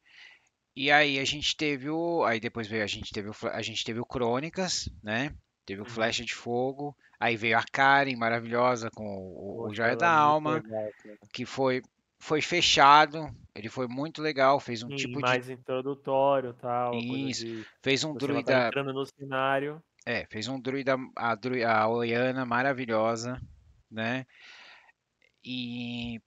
E aí a gente teve o. Aí depois veio, a gente teve o Crônicas, né? Teve o Uhum. Flecha de Fogo. Aí veio a Karen, maravilhosa, com o Poxa, Joia ela da é muito Alma, legal, cara. que foi fechado. Ele foi muito legal, fez um Sim, tipo de. mais introdutório, tal, coisa Isso, de fez um você vai estar druida. entrando no cenário. Fez um druida, a Oriana maravilhosa, né? E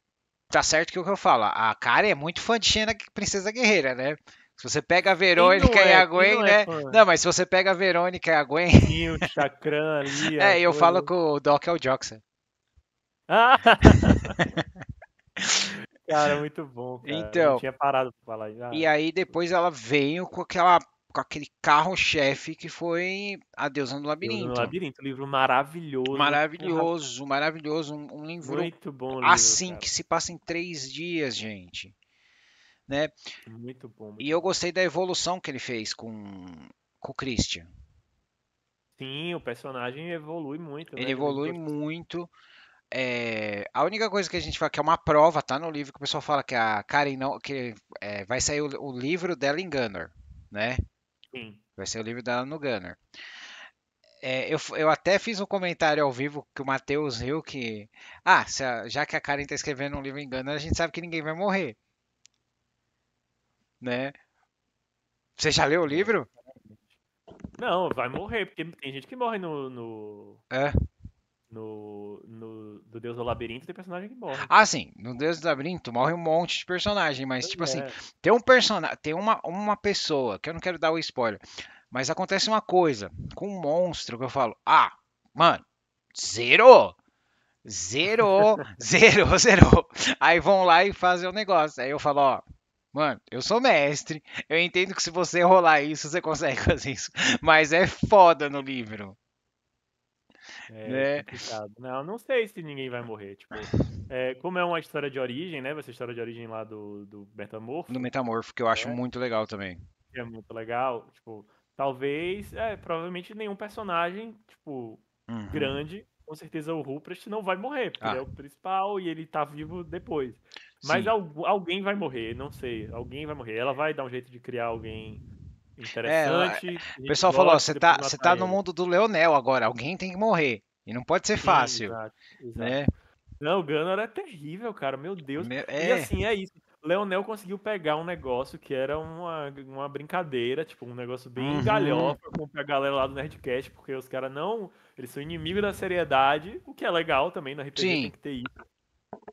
tá certo que o que eu falo, a Karen é muito fã de Xena, Princesa Guerreira, né? Se você pega a Verônica e a Quem Gwen, não é né? fã? Não, mas se você pega a Verônica e a Gwen, Sim, o chakram ali, a eu falo coisa. que o Doc é o Joxer. Ah! Cara, muito bom, cara. Não Então, tinha parado pra falar e já. aí depois ela veio com aquele carro-chefe que foi A Deusa no Deus no Labirinto. Labirinto, livro maravilhoso. Porra, Maravilhoso, maravilhoso. Um livro muito bom o livro, assim cara. que se passa em 3 dias, gente, né? Muito bom, E muito eu bom. gostei da evolução que ele fez com o Christian. Sim, o personagem evolui muito, Ele né? De evolui depois que você... muito. A única coisa que a gente fala que é uma prova, tá no livro que o pessoal fala que a Karen não, que vai sair o livro dela em Gunner, né? Sim. Vai ser o livro dela no Gunner. Eu até fiz um comentário ao vivo que o Matheus riu que, já que a Karen tá escrevendo um livro em Gunner, a gente sabe que ninguém vai morrer, né? Você já leu o É, livro? não, vai morrer, porque tem gente que morre no, É. no, no do Deus do Labirinto, tem personagem que morre. Ah, sim, no Deus do Labirinto morre um monte de personagem, mas Pois tipo assim, é. tem um personagem, tem uma pessoa, que eu não quero dar o spoiler, mas acontece uma coisa com um monstro que eu falo, mano, zerou, zerou, zerou, zerou. Aí vão lá e fazem o negócio. Aí eu falo, ó, mano, eu sou mestre, eu entendo que se você rolar isso, você consegue fazer isso, mas é foda no livro, É né? complicado. Não sei se ninguém vai morrer. Tipo, como é uma história de origem, né? Vai ser a história de origem lá do No Metamorfo, Metamorfo, que eu acho né? muito legal também. Que é muito legal. Tipo, talvez, provavelmente nenhum personagem, tipo, Uhum. grande. Com certeza o Ruprecht não vai morrer, porque ele é Ah, o principal e ele tá vivo depois. Mas sim. alguém vai morrer, não sei. Alguém vai morrer. Ela vai dar um jeito de criar alguém interessante, que a O gente pessoal falou, ó, goste, você e depois você matar tá no ele. mundo do Leonel agora, alguém tem que morrer. E não pode ser Sim, fácil, exato, exato. né? Não, o Gunnar é terrível, cara, meu Deus. E É, assim, é isso. Leonel conseguiu pegar um negócio que era uma brincadeira, tipo, um negócio bem uhum, galhofa com a galera lá do Nerdcast, porque os caras não. Eles são inimigos da seriedade, o que é legal também, no RPG tem sim, que ter isso.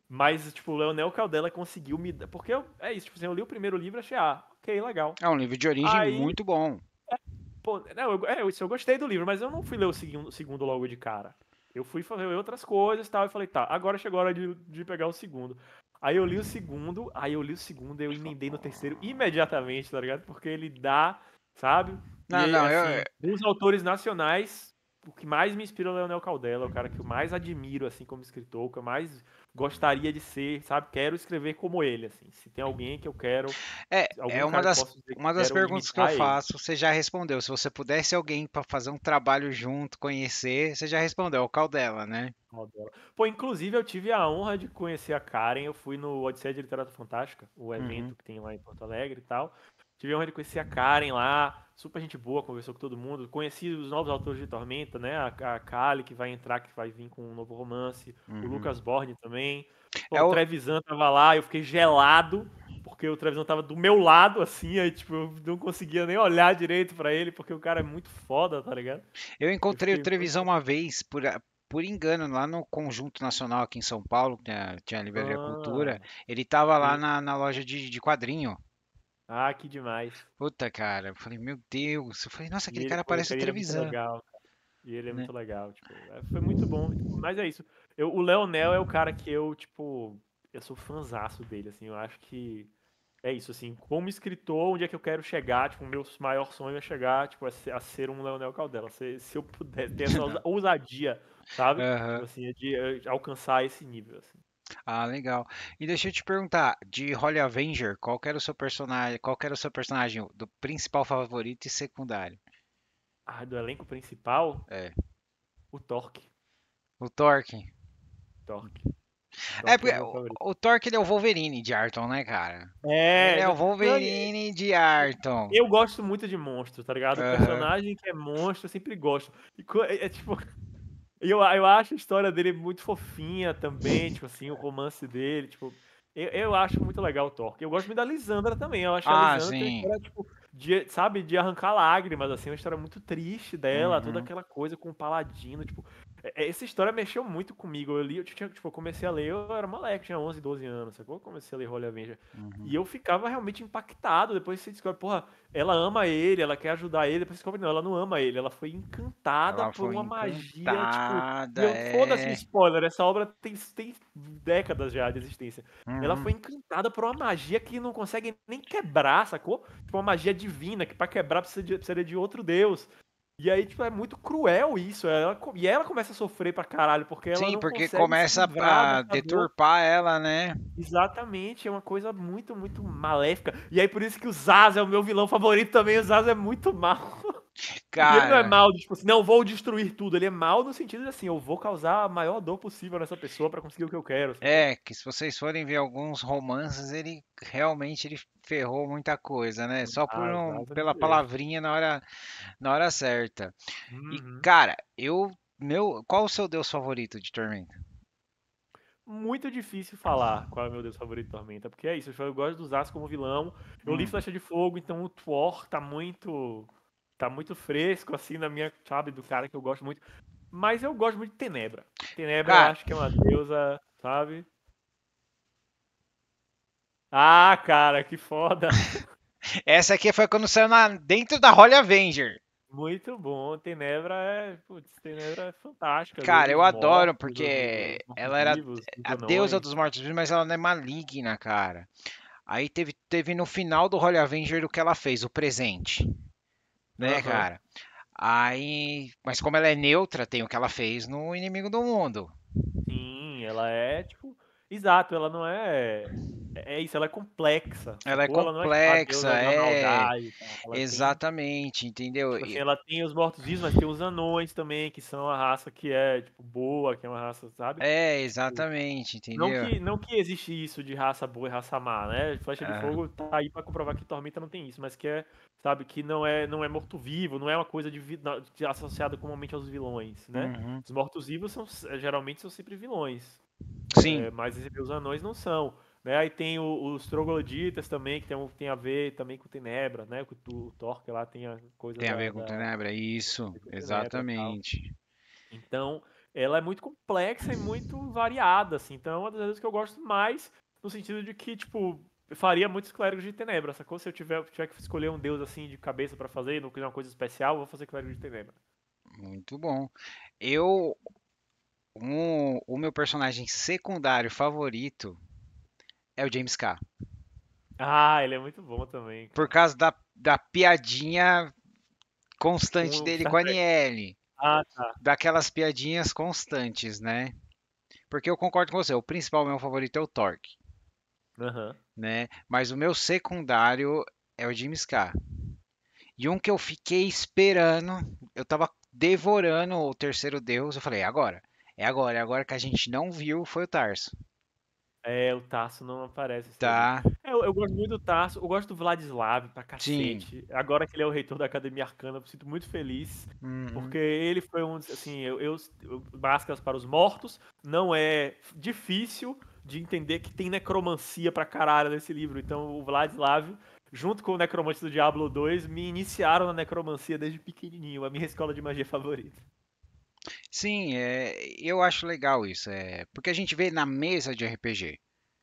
Mas, tipo, o Leonel Caldela conseguiu me. Porque é isso, tipo assim, eu li o primeiro livro e achei, ok, legal. é um livro de origem Aí, muito bom. pô, não, eu gostei do livro, mas eu não fui ler o segundo logo de cara. Eu fui fazer outras coisas e tal, e falei, tá, agora chegou a hora de pegar o segundo. Aí eu li o segundo e eu emendei no terceiro imediatamente, tá ligado? Porque ele dá, sabe? E Não, não, assim, dos autores nacionais, o que mais me inspira é o Leonel Caldela, o cara que eu mais admiro, assim, como escritor, o que eu mais gostaria de ser, sabe? Quero escrever como ele, assim. Se tem alguém que eu quero, é algum cara que eu posso dizer que uma das quero perguntas que eu imitar é ele. faço, você já respondeu. Se você pudesse alguém para fazer um trabalho junto, conhecer, você já respondeu, é o Caldela, né? Dela. Pô, inclusive eu tive a honra de conhecer a Karen. Eu fui no Odisseia de Literatura Fantástica, o Uhum. evento que tem lá em Porto Alegre e tal. Tive a honra de conhecer a Karen lá, super gente boa, conversou com todo mundo. Conheci os novos autores de Tormenta, né? A Kali, que vai entrar, que vai vir com um novo romance. O Uhum. Lucas Borne também. Pô, É o o, Trevisan tava lá, eu fiquei gelado, porque o Trevisan tava do meu lado, assim, aí, tipo, eu não conseguia nem olhar direito pra ele, porque o cara é muito foda, tá ligado? eu Eu encontrei o fiquei Trevisan muito. uma vez, por engano, lá no Conjunto Nacional aqui em São Paulo, que tinha a Livraria Cultura. Ah, Ele tava lá sim. na loja de quadrinho. Ah, que demais. Puta, cara, eu falei, meu Deus. Eu falei, nossa, E aquele ele, cara pô, parece o cara, ele é muito Trevisan, legal. E ele é né? muito legal, tipo, foi muito bom. Mas é isso. O Leonel é o cara que eu, tipo, eu sou fãzaço dele, assim, eu acho que é isso, assim, como escritor, onde é que eu quero chegar, tipo, o meu maior sonho é chegar, tipo, a ser um Leonel Caldela, se eu puder ter essa ousadia, sabe? Tipo Aham. assim, de alcançar esse nível, assim. Ah, legal. E deixa eu te perguntar, de Holy Avenger, qual que era o seu personagem, qual que era o seu personagem do principal favorito e secundário? Ah, do elenco principal, É. o Torque. O Torque. Torque. É Torque é porque meu o, favorito. o Torque ele é o Wolverine de Arton, né, cara? Ele É, é o não, Wolverine de Arton. eu gosto muito de monstros, tá ligado? O Aham. personagem que é monstro, eu sempre gosto. Tipo, eu acho a história dele muito fofinha também, tipo assim, o romance dele, tipo, eu acho muito legal o Thor. Eu gosto muito da Lisandra também. Eu acho que a Ah, Lisandra tem uma sim. história, tipo, sabe, de arrancar lágrimas, assim, uma história muito triste dela, toda Uhum. aquela coisa com o Paladino, tipo, essa história mexeu muito comigo. Eu li, tipo, eu comecei a ler, eu era moleque, tinha 11, 12 anos, sacou? Eu comecei a ler Holy Avenger. Uhum. E eu ficava realmente impactado. Depois você descobre, porra, ela ama ele, ela quer ajudar ele. Depois você descobre, não, ela não ama ele. Ela foi encantada Ela por foi uma magia, tipo. E encantada, eu, foda-se o é. spoiler, essa obra tem décadas já de existência. Ela Uhum. foi encantada por uma magia que não consegue nem quebrar, sacou? Tipo, uma magia divina, que pra quebrar precisaria de outro deus. E aí, tipo, é muito cruel isso. E ela começa a sofrer pra caralho, porque ela Sim, não porque consegue se começa livrar a dessa dor. deturpar ela, né? Exatamente, é uma coisa muito, muito maléfica. E aí por isso que o Zaz é o meu vilão favorito também. O Zaz é muito mal. E ele não é Cara, mal, tipo assim, não, vou destruir tudo. Ele é mal no sentido de assim, eu vou causar a maior dor possível nessa pessoa pra conseguir o que eu quero, sacou? é que se vocês forem ver alguns romances, ele realmente ele ferrou muita coisa, né? Só por Ah, o um, Zaz é pela muito esse. palavrinha na hora certa. E Uhum. cara, qual o seu deus favorito de Tormenta? Muito difícil falar qual é o meu deus favorito de Tormenta, porque é isso, eu gosto do Zaz como vilão. Eu li Hum, Flecha de Fogo, então o Thor tá muito fresco, assim, na minha, sabe, do cara que eu gosto muito. Mas eu gosto muito de Tenebra. Tenebra eu cara, acho que é uma deusa, sabe? Ah, cara, que foda. essa aqui foi quando saiu dentro da Holy Avenger. Muito bom. Tenebra é fantástica. Deus Cara, eu dos adoro mortos, porque dos ela era mortos-vivos, dos a deusa anões. dos mortos-vivos, mas ela não é maligna, cara. Aí teve no final do Holy Avenger o que ela fez, o presente, né, Aham. cara? Aí, mas como ela é neutra, tem o que ela fez no Inimigo do Mundo. Sim, ela é, tipo. Exato, ela não é. É isso, ela é complexa, Ela é sacou? Ela não é tipo a complexa, deusa da é maldade, tá? Ela tem. exatamente, entendeu? Tipo assim, ela tem os mortos-vivos, mas tem os anões também, que são a raça que é, tipo, boa, que é uma raça, sabe? É, Tipo, exatamente, Não entendeu? que, não que existe isso de raça boa e raça má, né? Flecha de Ah, Fogo tá aí pra comprovar que Tormenta não tem isso, mas que é, sabe, que não é morto-vivo, não é uma coisa associada comumente aos vilões, né? uhum. Os mortos-vivos geralmente são sempre vilões, Sim, mas os anões não são, né? Aí tem os trogloditas também, que tem a ver também com Tenebra, né? O Thor, que lá tem a coisa tem a ver da, com da Tenebra, isso, com Tenebra e tal. exatamente. Então, ela é muito complexa e muito variada, assim. Então, é uma das vezes que eu gosto mais, no sentido de que, tipo, eu faria muitos clérigos de Tenebra, sacou? Se eu tiver que escolher um deus, assim, de cabeça pra fazer, e não quiser uma coisa especial, eu vou fazer clérigo de Tenebra. Muito bom. Eu, o meu personagem secundário favorito é o James K. Ah, ele é muito bom também, Por cara. causa da piadinha constante Com o dele Star com a Trek. Aniele. Ah, tá. Daquelas piadinhas constantes, né? Porque eu concordo com você, o principal meu favorito é o Torque, Aham. né? Mas o meu secundário é o James K. E um que eu fiquei esperando, eu tava devorando o terceiro Deus, eu falei, é agora que a gente não viu foi o Tarso. É, o Tarso não aparece esse ali. Tá, Eu gosto muito do Tarso, eu gosto do Vladislav pra sim. cacete. Agora que ele é o reitor da Academia Arcana, eu me sinto muito feliz, Uhum. porque ele foi assim, Máscaras para os Mortos, não é difícil de entender que tem necromancia pra caralho nesse livro. Então o Vladislav, junto com o Necromante do Diablo 2, me iniciaram na necromancia desde pequenininho, a minha escola de magia favorita. Sim, eu acho legal isso, porque a gente vê na mesa de RPG,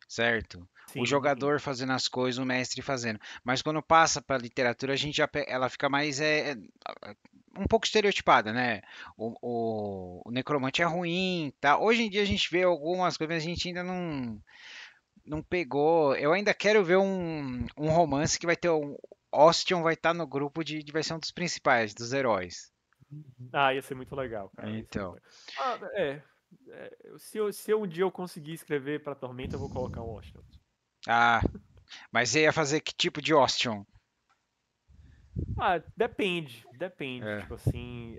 certo? O Sim. jogador fazendo as coisas, o mestre fazendo. Mas quando passa para literatura, a gente já, ela fica mais um pouco estereotipada, né? O necromante é ruim, tá? Hoje em dia a gente vê algumas coisas, mas a gente ainda não pegou. Eu ainda quero ver um romance que vai ter um Ostion vai estar no grupo vai ser um dos principais, dos heróis. Ah, ia ser muito legal, cara. Ia ser muito Então, legal. Ah, se um dia eu conseguir escrever pra Tormenta, eu vou colocar um Washington. ah, mas você ia fazer que tipo de Ostion? Ah, depende. É. Tipo assim,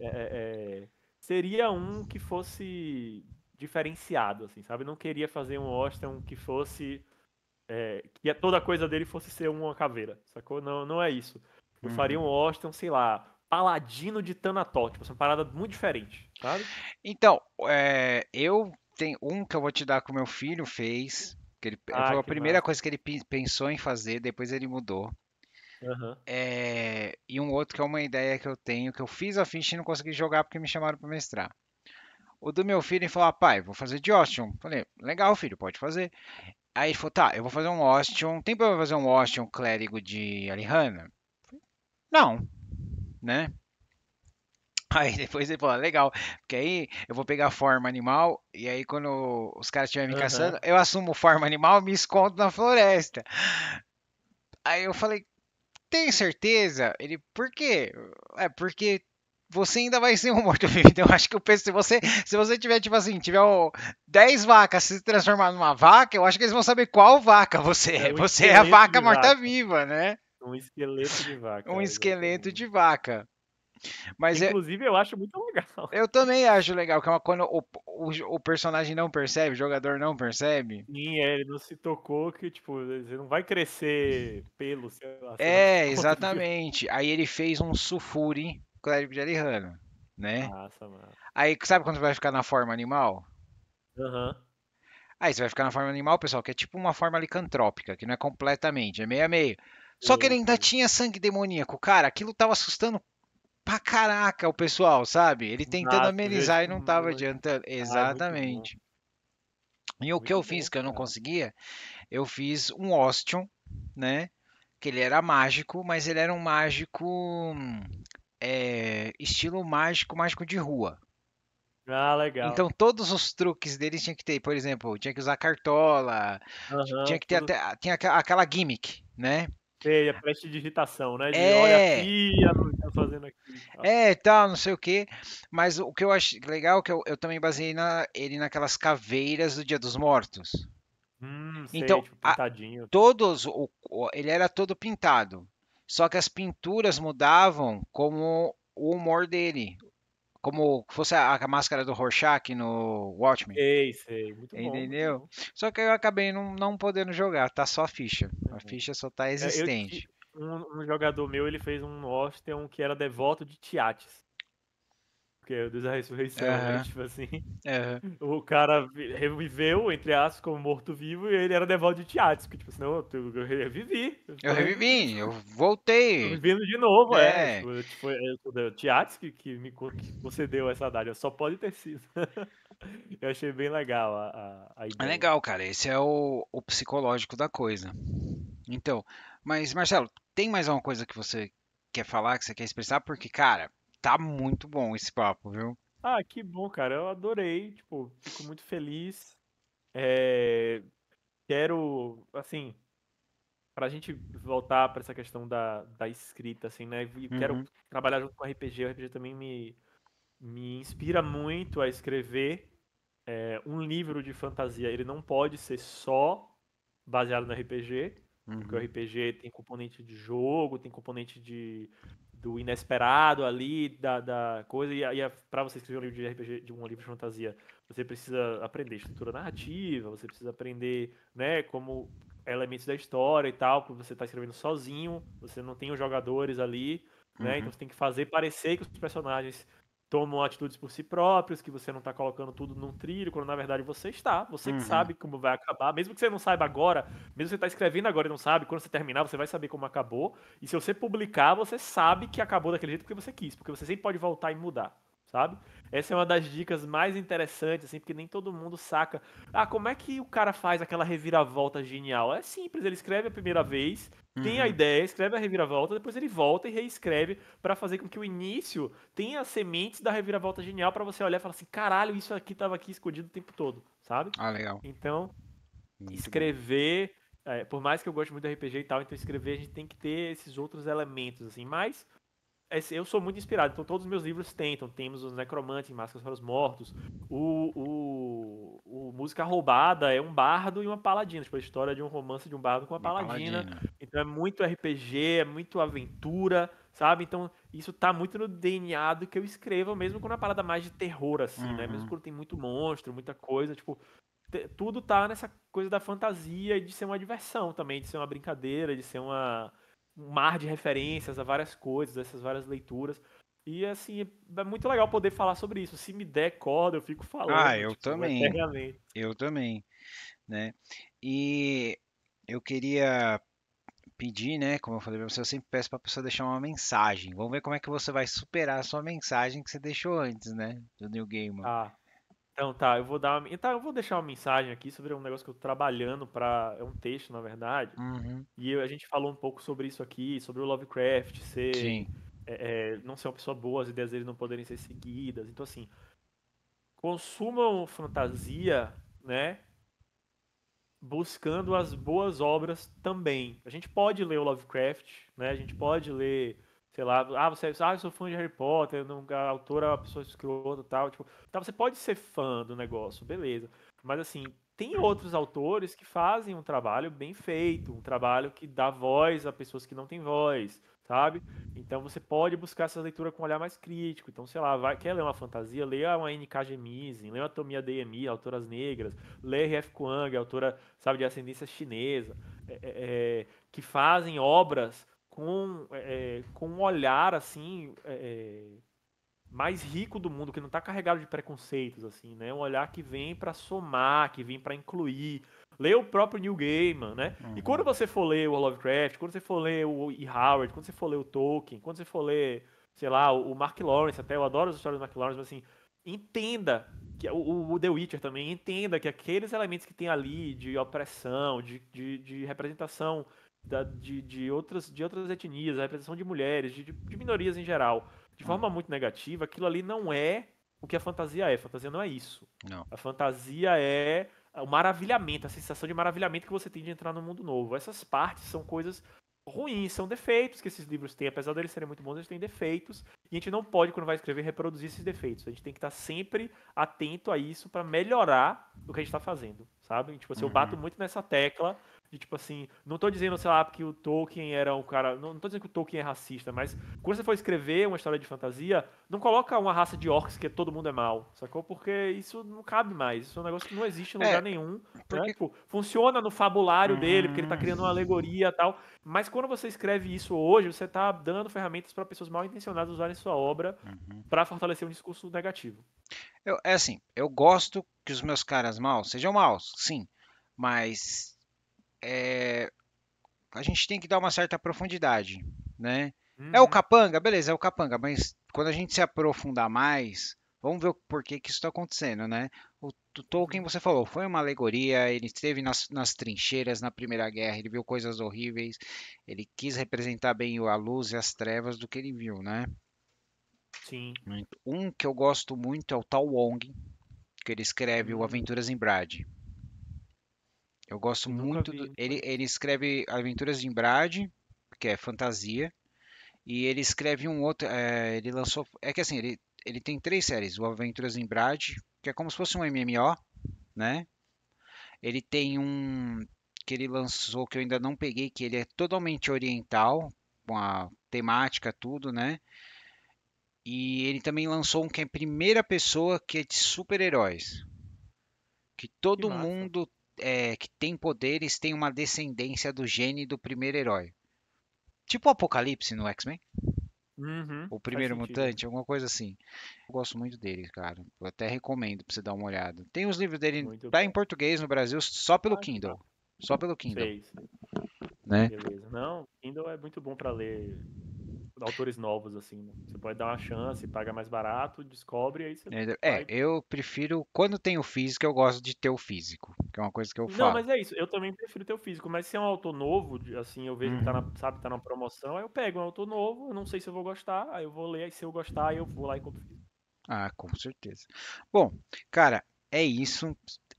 seria um que fosse diferenciado, assim, sabe? Não queria fazer um Austin que fosse que toda coisa dele fosse ser uma caveira, sacou? Não, não é isso. Eu faria um Uhum. Austin, sei lá, paladino de Thanatos, tipo, essa parada muito diferente, sabe? Então, eu tenho um que eu vou te dar que o meu filho fez, que ele Ah, foi a que primeira massa. coisa que ele pensou em fazer, depois ele mudou. Aham. E um outro que é uma ideia que eu tenho, que eu fiz a ficha e não consegui jogar porque me chamaram para mestrar. O do meu filho, ele falou, ah, pai, vou fazer de Ocean. Falei, legal, filho, pode fazer. Aí ele falou, tá, eu vou fazer um Ocean. Tem pra eu fazer um Ocean clérigo de Alihanna? Não, né? Aí depois ele falou, legal, porque aí eu vou pegar forma animal, e aí quando os caras estiverem me caçando, Aham. eu assumo forma animal e me escondo na floresta. Aí eu falei, tem certeza? Ele, por quê? É, porque você ainda vai ser um morto-vivo. Então eu acho que eu penso, se você tiver, tipo assim, tiver 10 vacas se transformar numa vaca, eu acho que eles vão saber qual vaca você É é. um Você é a esqueleto vaca de vaca. morta-viva, né? Um esqueleto de Um vaca, esqueleto de exatamente. vaca. Mas Inclusive, eu acho muito legal. eu também acho legal, que é quando o personagem não percebe, o jogador não percebe. Sim, ele não se tocou que, tipo, você não vai crescer pelo, sei lá, sei lá das É, quantas. exatamente. Aí ele fez um Sulfuri clérigo de Alihanna, né? Massa, mano. Aí sabe quando vai ficar na forma animal? Aham. Aí você vai ficar na forma animal, pessoal, que é tipo uma forma licantrópica, que não é completamente, é meio a meio. Só que ele Sei, ainda sei. tinha sangue demoníaco, cara. Aquilo tava assustando pra caraca o pessoal, sabe? Ele tentando Massa, ver, amenizar e tipo, não tava adiantando. ai, muito bom. Exatamente. E o que Muito eu fiz bom, que eu não cara. conseguia, eu fiz um Ostion, né? Que ele era mágico, mas ele era um mágico estilo mágico, mágico de rua. Ah, legal. Então todos os truques dele tinha que ter, por exemplo, tinha que usar cartola, tinha Aham, que ter tudo. até tinha aquela gimmick, né? Sei, a prestidigitação, né? De olha É, aqui, a Luz tá fazendo aqui e tal. tal, não sei o quê. Mas o que eu achei legal é que eu também baseei ele naquelas caveiras do Dia dos Mortos. Sei, Então, tipo, pintadinho. ele era todo pintado. Só que as pinturas mudavam como o humor dele. Como fosse a máscara do Rorschach no Watchmen. Sei, sei. Muito bom, muito Entendeu? bom. Só que eu acabei não podendo jogar, tá só a ficha. A Uhum. ficha só tá Eu ti... existente. um jogador meu, ele fez um Austin que era devoto de Tiates. Que é o Deus da ressurreição. Aí, Aham, tipo assim, aham. o cara reviveu, entre aspas, como morto-vivo, e ele era devoto de Tiates. Porque, tipo assim, não, eu revivi. Eu Eu tô revivi, revivendo. eu Tô voltei. vivendo de novo, é. É, Tipo, o Tiates que que concedeu essa dádiva. Só pode ter sido. Eu achei bem legal a é ideia. legal, cara. Esse é o psicológico da coisa. Então, mas Marcelo, tem mais alguma coisa que você quer falar, que você quer expressar? Porque, cara, tá muito bom esse papo, viu? Ah, que bom, cara. Eu adorei. Tipo, fico muito feliz. É, quero, assim, pra gente voltar pra essa questão da escrita, assim, né? E quero Uhum, trabalhar junto com o RPG. O RPG também me inspira muito a escrever um livro de fantasia. Ele não pode ser só baseado no RPG, porque o uhum, RPG tem componente de jogo, tem componente do inesperado ali, da coisa, e para você escrever um livro de RPG, de um livro de fantasia, você precisa aprender estrutura narrativa, você precisa aprender, né, como elementos da história e tal, porque você está escrevendo sozinho, você não tem os jogadores ali, né, então uhum, você tem que fazer parecer que os personagens tomam atitudes por si próprios, que você não está colocando tudo num trilho, quando na verdade você está, você que uhum, sabe como vai acabar, mesmo que você não saiba agora, mesmo que você está escrevendo agora e não sabe, quando você terminar você vai saber como acabou, e se você publicar, você sabe que acabou daquele jeito porque você quis, porque você sempre pode voltar e mudar, sabe? Essa é uma das dicas mais interessantes, assim, porque nem todo mundo saca. Ah, como é que o cara faz aquela reviravolta genial? É simples, ele escreve a primeira vez, tem a uhum. ideia, escreve a reviravolta, depois ele volta e reescreve para fazer com que o início tenha as sementes da reviravolta genial para você olhar e falar assim, caralho, isso aqui tava aqui escondido o tempo todo, sabe? Ah, legal. Então, Muito bom. escrever, por mais que eu goste muito do RPG e tal, então escrever a gente tem que ter esses outros elementos, assim, mas eu sou muito inspirado, então todos os meus livros tentam. Temos os Necromantes, Máscaras para os Mortos. O Música Roubada é um bardo e uma paladina, tipo a história de um romance de um bardo com uma Uma paladina. paladina. Então é muito RPG, é muito aventura, sabe? Então isso tá muito no DNA do que eu escrevo, mesmo quando é uma parada mais de terror, assim, né? Mesmo Uhum. quando tem muito monstro, muita coisa, tipo, tudo tá nessa coisa da fantasia e de ser uma diversão também, de ser uma brincadeira, de ser um mar de referências a várias coisas, essas várias leituras. E assim, é muito legal poder falar sobre isso. Se me der corda, eu fico Ah, falando, eu tipo, também. eternamente. Eu também, né? E eu queria pedir, né? Como eu falei pra você, eu sempre peço pra pessoa deixar uma mensagem. Vamos ver como é que você vai superar a sua mensagem que você deixou antes, né? Do New Gaiman. Tá. Então tá, então eu vou deixar uma mensagem aqui sobre um negócio que eu tô trabalhando para, é um texto, na verdade. Uhum. E a gente falou um pouco sobre isso aqui, sobre o Lovecraft Sim. não ser uma pessoa boa, as ideias dele não poderem ser seguidas. Então assim, consumam fantasia, né? Buscando as boas obras também. A gente pode ler o Lovecraft, né? A gente pode ler, sei lá, eu sou fã de Harry Potter, não, a autora é uma pessoa escrota e tal, tipo, tá, você pode ser fã do negócio, beleza. Mas assim, tem outros autores que fazem um trabalho bem feito, um trabalho que dá voz a pessoas que não têm voz, sabe? Então você pode buscar essa leitura com um olhar mais crítico. Então, sei lá, quer ler uma fantasia, leia uma N.K. Jemisin, leia uma Tomiya Adeyemi, autoras negras, lê R.F. Kuang, autora, sabe, de ascendência chinesa, que fazem obras com um olhar assim mais rico do mundo, que não está carregado de preconceitos, assim, né? Um olhar que vem para somar, que vem para incluir. Lê o próprio Neil Gaiman, né? E quando Uhum. você for ler o Lovecraft, quando você for ler o E. Howard, quando você for ler o Tolkien, quando você for ler, sei lá, o Mark Lawrence, até eu adoro as histórias do Mark Lawrence, mas assim, entenda que o The Witcher também, entenda que aqueles elementos que tem ali de opressão, de representação de outras etnias, a representação de mulheres, de minorias em geral, de forma Uhum. muito negativa, aquilo ali não é o que a fantasia é. A fantasia não é isso. Não. A fantasia é o maravilhamento, a sensação de maravilhamento que você tem de entrar num mundo novo. Essas partes são coisas ruins, são defeitos que esses livros têm. Apesar deles serem muito bons, eles têm defeitos. E a gente não pode, quando vai escrever, reproduzir esses defeitos. A gente tem que estar sempre atento a isso para melhorar o que a gente está fazendo, sabe? Tipo assim, eu bato Uhum. muito nessa tecla de tipo assim, não tô dizendo, sei lá, que o Tolkien era um cara. Não tô dizendo que o Tolkien é racista, mas quando você for escrever uma história de fantasia, não coloca uma raça de orcs que todo mundo é mal, sacou? Porque isso não cabe mais. Isso é um negócio que não existe em lugar É, nenhum, né? porque. Tipo, funciona no fabulário dele, porque ele tá Uhum. criando uma alegoria e tal. Mas quando você escreve isso hoje, você tá dando ferramentas para pessoas mal intencionadas usarem sua obra Uhum. para fortalecer um discurso negativo. É assim, eu gosto que os meus caras maus sejam maus, sim, mas é, a gente tem que dar uma certa profundidade, né? É o Uhum. capanga, beleza, é o capanga, mas quando a gente se aprofundar mais, vamos ver o porquê que isso está acontecendo, né? O Tolkien, Uhum. você falou, foi uma alegoria, ele esteve nas trincheiras na Primeira Guerra, ele viu coisas horríveis, ele quis representar bem a luz e as trevas do que ele viu, né? Sim. Um que eu gosto muito é o Tal Wong, que ele escreve o Hum. Aventuras em Brade. Eu gosto Nunca muito vi, não ele conheço. escreve Aventuras em Brade, que é fantasia, e ele escreve um outro. Ele lançou. É que assim, ele tem três séries: o Aventuras em Brade, que é como se fosse um MMO, né? Ele tem um que ele lançou que eu ainda não peguei, que ele é totalmente oriental, com a temática, tudo, né? E ele também lançou um que é em primeira pessoa, que é de super-heróis. Que Que todo massa. mundo que tem poderes tem uma descendência do gene do primeiro herói. Tipo o Apocalipse no X-Men. Uhum. O Faz primeiro sentido. mutante, alguma coisa assim. Eu gosto muito dele, cara. Eu até recomendo pra você dar uma olhada. Tem os livros dele, Muito tá em bom. português no Brasil só pelo Ah, que Kindle. massa. Só pelo Kindle, Sei, sei. né? Beleza. Não, Kindle é muito bom pra ler autores novos, assim, né? Você pode dar uma chance, paga mais barato, descobre, e aí você vai. Eu prefiro, quando tem o físico, eu gosto de ter o físico, que é uma coisa que eu Não, falo. mas é isso. Eu também prefiro ter o físico, mas se é um autor novo, assim, eu vejo que tá Uhum. sabe, tá na promoção, aí eu pego um autor novo, eu não sei se eu vou gostar, aí eu vou ler, aí se eu gostar, aí eu vou lá e compro físico. Ah, com certeza. Bom, cara, é isso.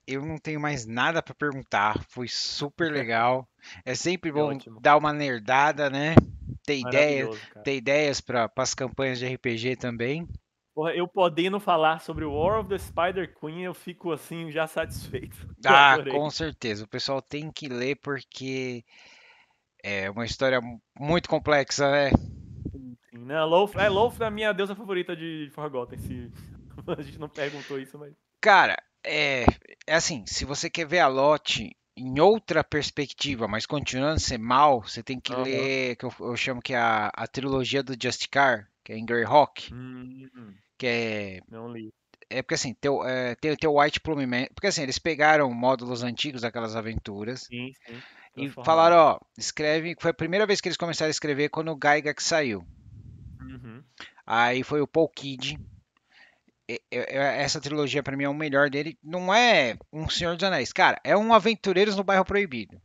Eu não tenho mais nada para perguntar. Foi super legal. É sempre É bom ótimo. dar uma nerdada, né? Ter ideia, Maravilhoso, cara. ter ideias para as campanhas de RPG também. Porra, eu podendo falar sobre o War of the Spider Queen, eu fico assim já satisfeito. Eu Ah, com adorei. certeza. O pessoal tem que ler porque É uma história muito complexa, né? Sim, né? Loaf é a minha deusa favorita de Forgotten. Se a gente não perguntou isso, mas. Cara, é assim, se você quer ver a Lotte em outra perspectiva, mas continuando a ser mal, você tem que Aham. ler, que eu chamo que é a trilogia do Justicar, que é em Greyhawk, Hum, que não li. é porque assim, tem o White Plume Man, porque assim, eles pegaram módulos antigos daquelas aventuras Sim, sim. e falaram, Transformaram. ó, escreve, foi a primeira vez que eles começaram a escrever quando o Gygax saiu. Uhum. Aí foi o Paul Kidd. Essa trilogia pra mim é o melhor dele. Não é um Senhor dos Anéis, cara, é um Aventureiros no Bairro Proibido.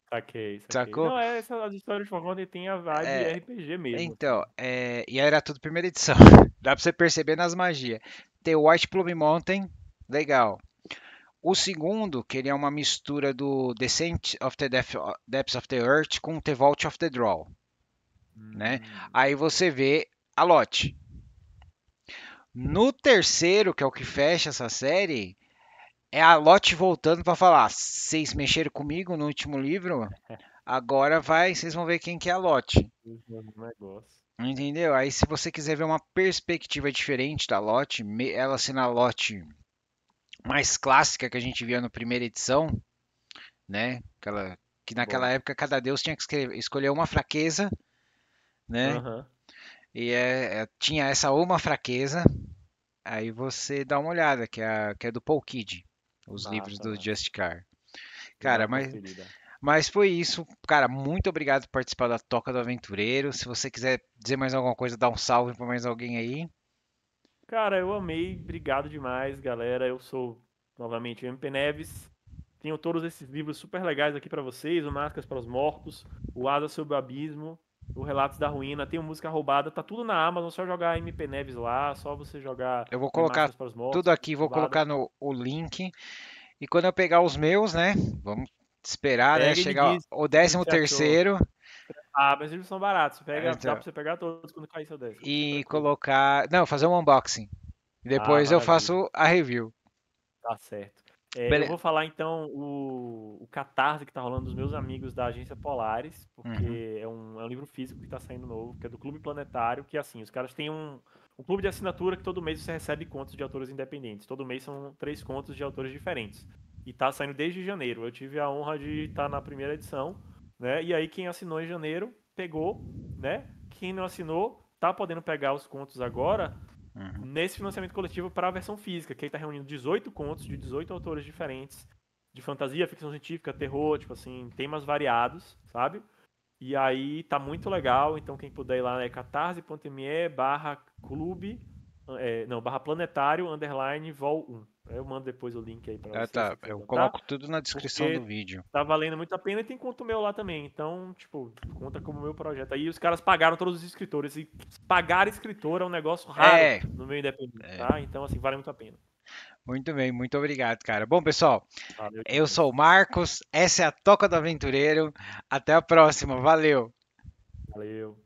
Saquei, saquei. Sacou? Não, as histórias de Forgotten tem a vibe É, RPG mesmo, então, assim. e aí era tudo primeira edição. Dá pra você perceber nas magias. Tem o White Plume Mountain, legal. O segundo, que ele é uma mistura do Descent of the Depths of the Earth com The Vault of the Draw, né? Aí você vê a Lot. No terceiro, que é o que fecha essa série, é a Lot voltando pra falar: vocês mexeram comigo no último livro, agora vai, vocês vão ver quem que é a Lot. Usando o negócio. Entendeu? Aí se você quiser ver uma perspectiva diferente da Lot, ela sendo a Lot mais clássica que a gente via na primeira edição, né? Que naquela Bom. época cada deus tinha que escolher uma fraqueza, né? Aham. E tinha essa uma fraqueza. Aí você dá uma olhada, que é do Paul Kidd, os livros Massa, do massa. Justicar. Vou dar Cara, uma conferida. mas foi isso. Cara, muito obrigado por participar da Toca do Aventureiro. Se você quiser dizer mais alguma coisa, dá um salve para mais alguém aí. Cara, eu amei. Obrigado demais, galera. Eu sou, novamente, o MP Neves. Tenho todos esses livros super legais aqui pra vocês: o Máscaras para os Mortos, o Asa sobre o Abismo, o Relatos da Ruína, tem o Música Roubada. Tá tudo na Amazon, só jogar MP Neves lá, só você jogar Eu vou colocar Máscaras para os Mortos, tudo aqui, vou Roubada. colocar no o link. E quando eu pegar os meus, né? Vamos esperar, né? Pega e me Chegar diz o o que décimo você achou. terceiro. Ah, mas eles são baratos. Pega, dá Então, pra você pegar todos quando cair seu décimo, fica e tranquilo. colocar. Não, fazer um unboxing. E Ah, depois eu maravilha. faço a review. Tá certo. Eu Beleza. vou falar então o Catarse que tá rolando dos meus amigos da Agência Polaris, Uhum. porque é um livro físico que tá saindo novo, que é do Clube Planetário, que assim, os caras têm um clube de assinatura que todo mês você recebe contos de autores independentes. Todo mês são 3 contos de autores diferentes. E tá saindo desde janeiro. Eu tive a honra de estar na primeira edição, né? E aí quem assinou em janeiro pegou, né? Quem não assinou tá podendo pegar os contos agora Uhum. nesse financiamento coletivo para a versão física, que aí tá reunindo 18 contos de 18 autores diferentes, de fantasia, ficção científica, terror, tipo assim, temas variados, sabe? E aí tá muito legal, então quem puder ir lá é catarse.me barra clube, não, barra planetário, underline, vol 1. Eu mando depois o link aí para Ah, você, se tá. quiser Eu botar, coloco tudo na descrição do porque vídeo. tá valendo muito a pena e tem conto meu lá também. Então, tipo, conta como meu projeto. Aí os caras pagaram todos os escritores. E pagar escritor é um negócio raro É, no meio independente, é. tá? Então, assim, vale muito a pena. Muito bem, muito obrigado, cara. Bom, pessoal, Valeu eu demais. sou o Marcos, essa é a Toca do Aventureiro. Até a próxima, valeu! Valeu.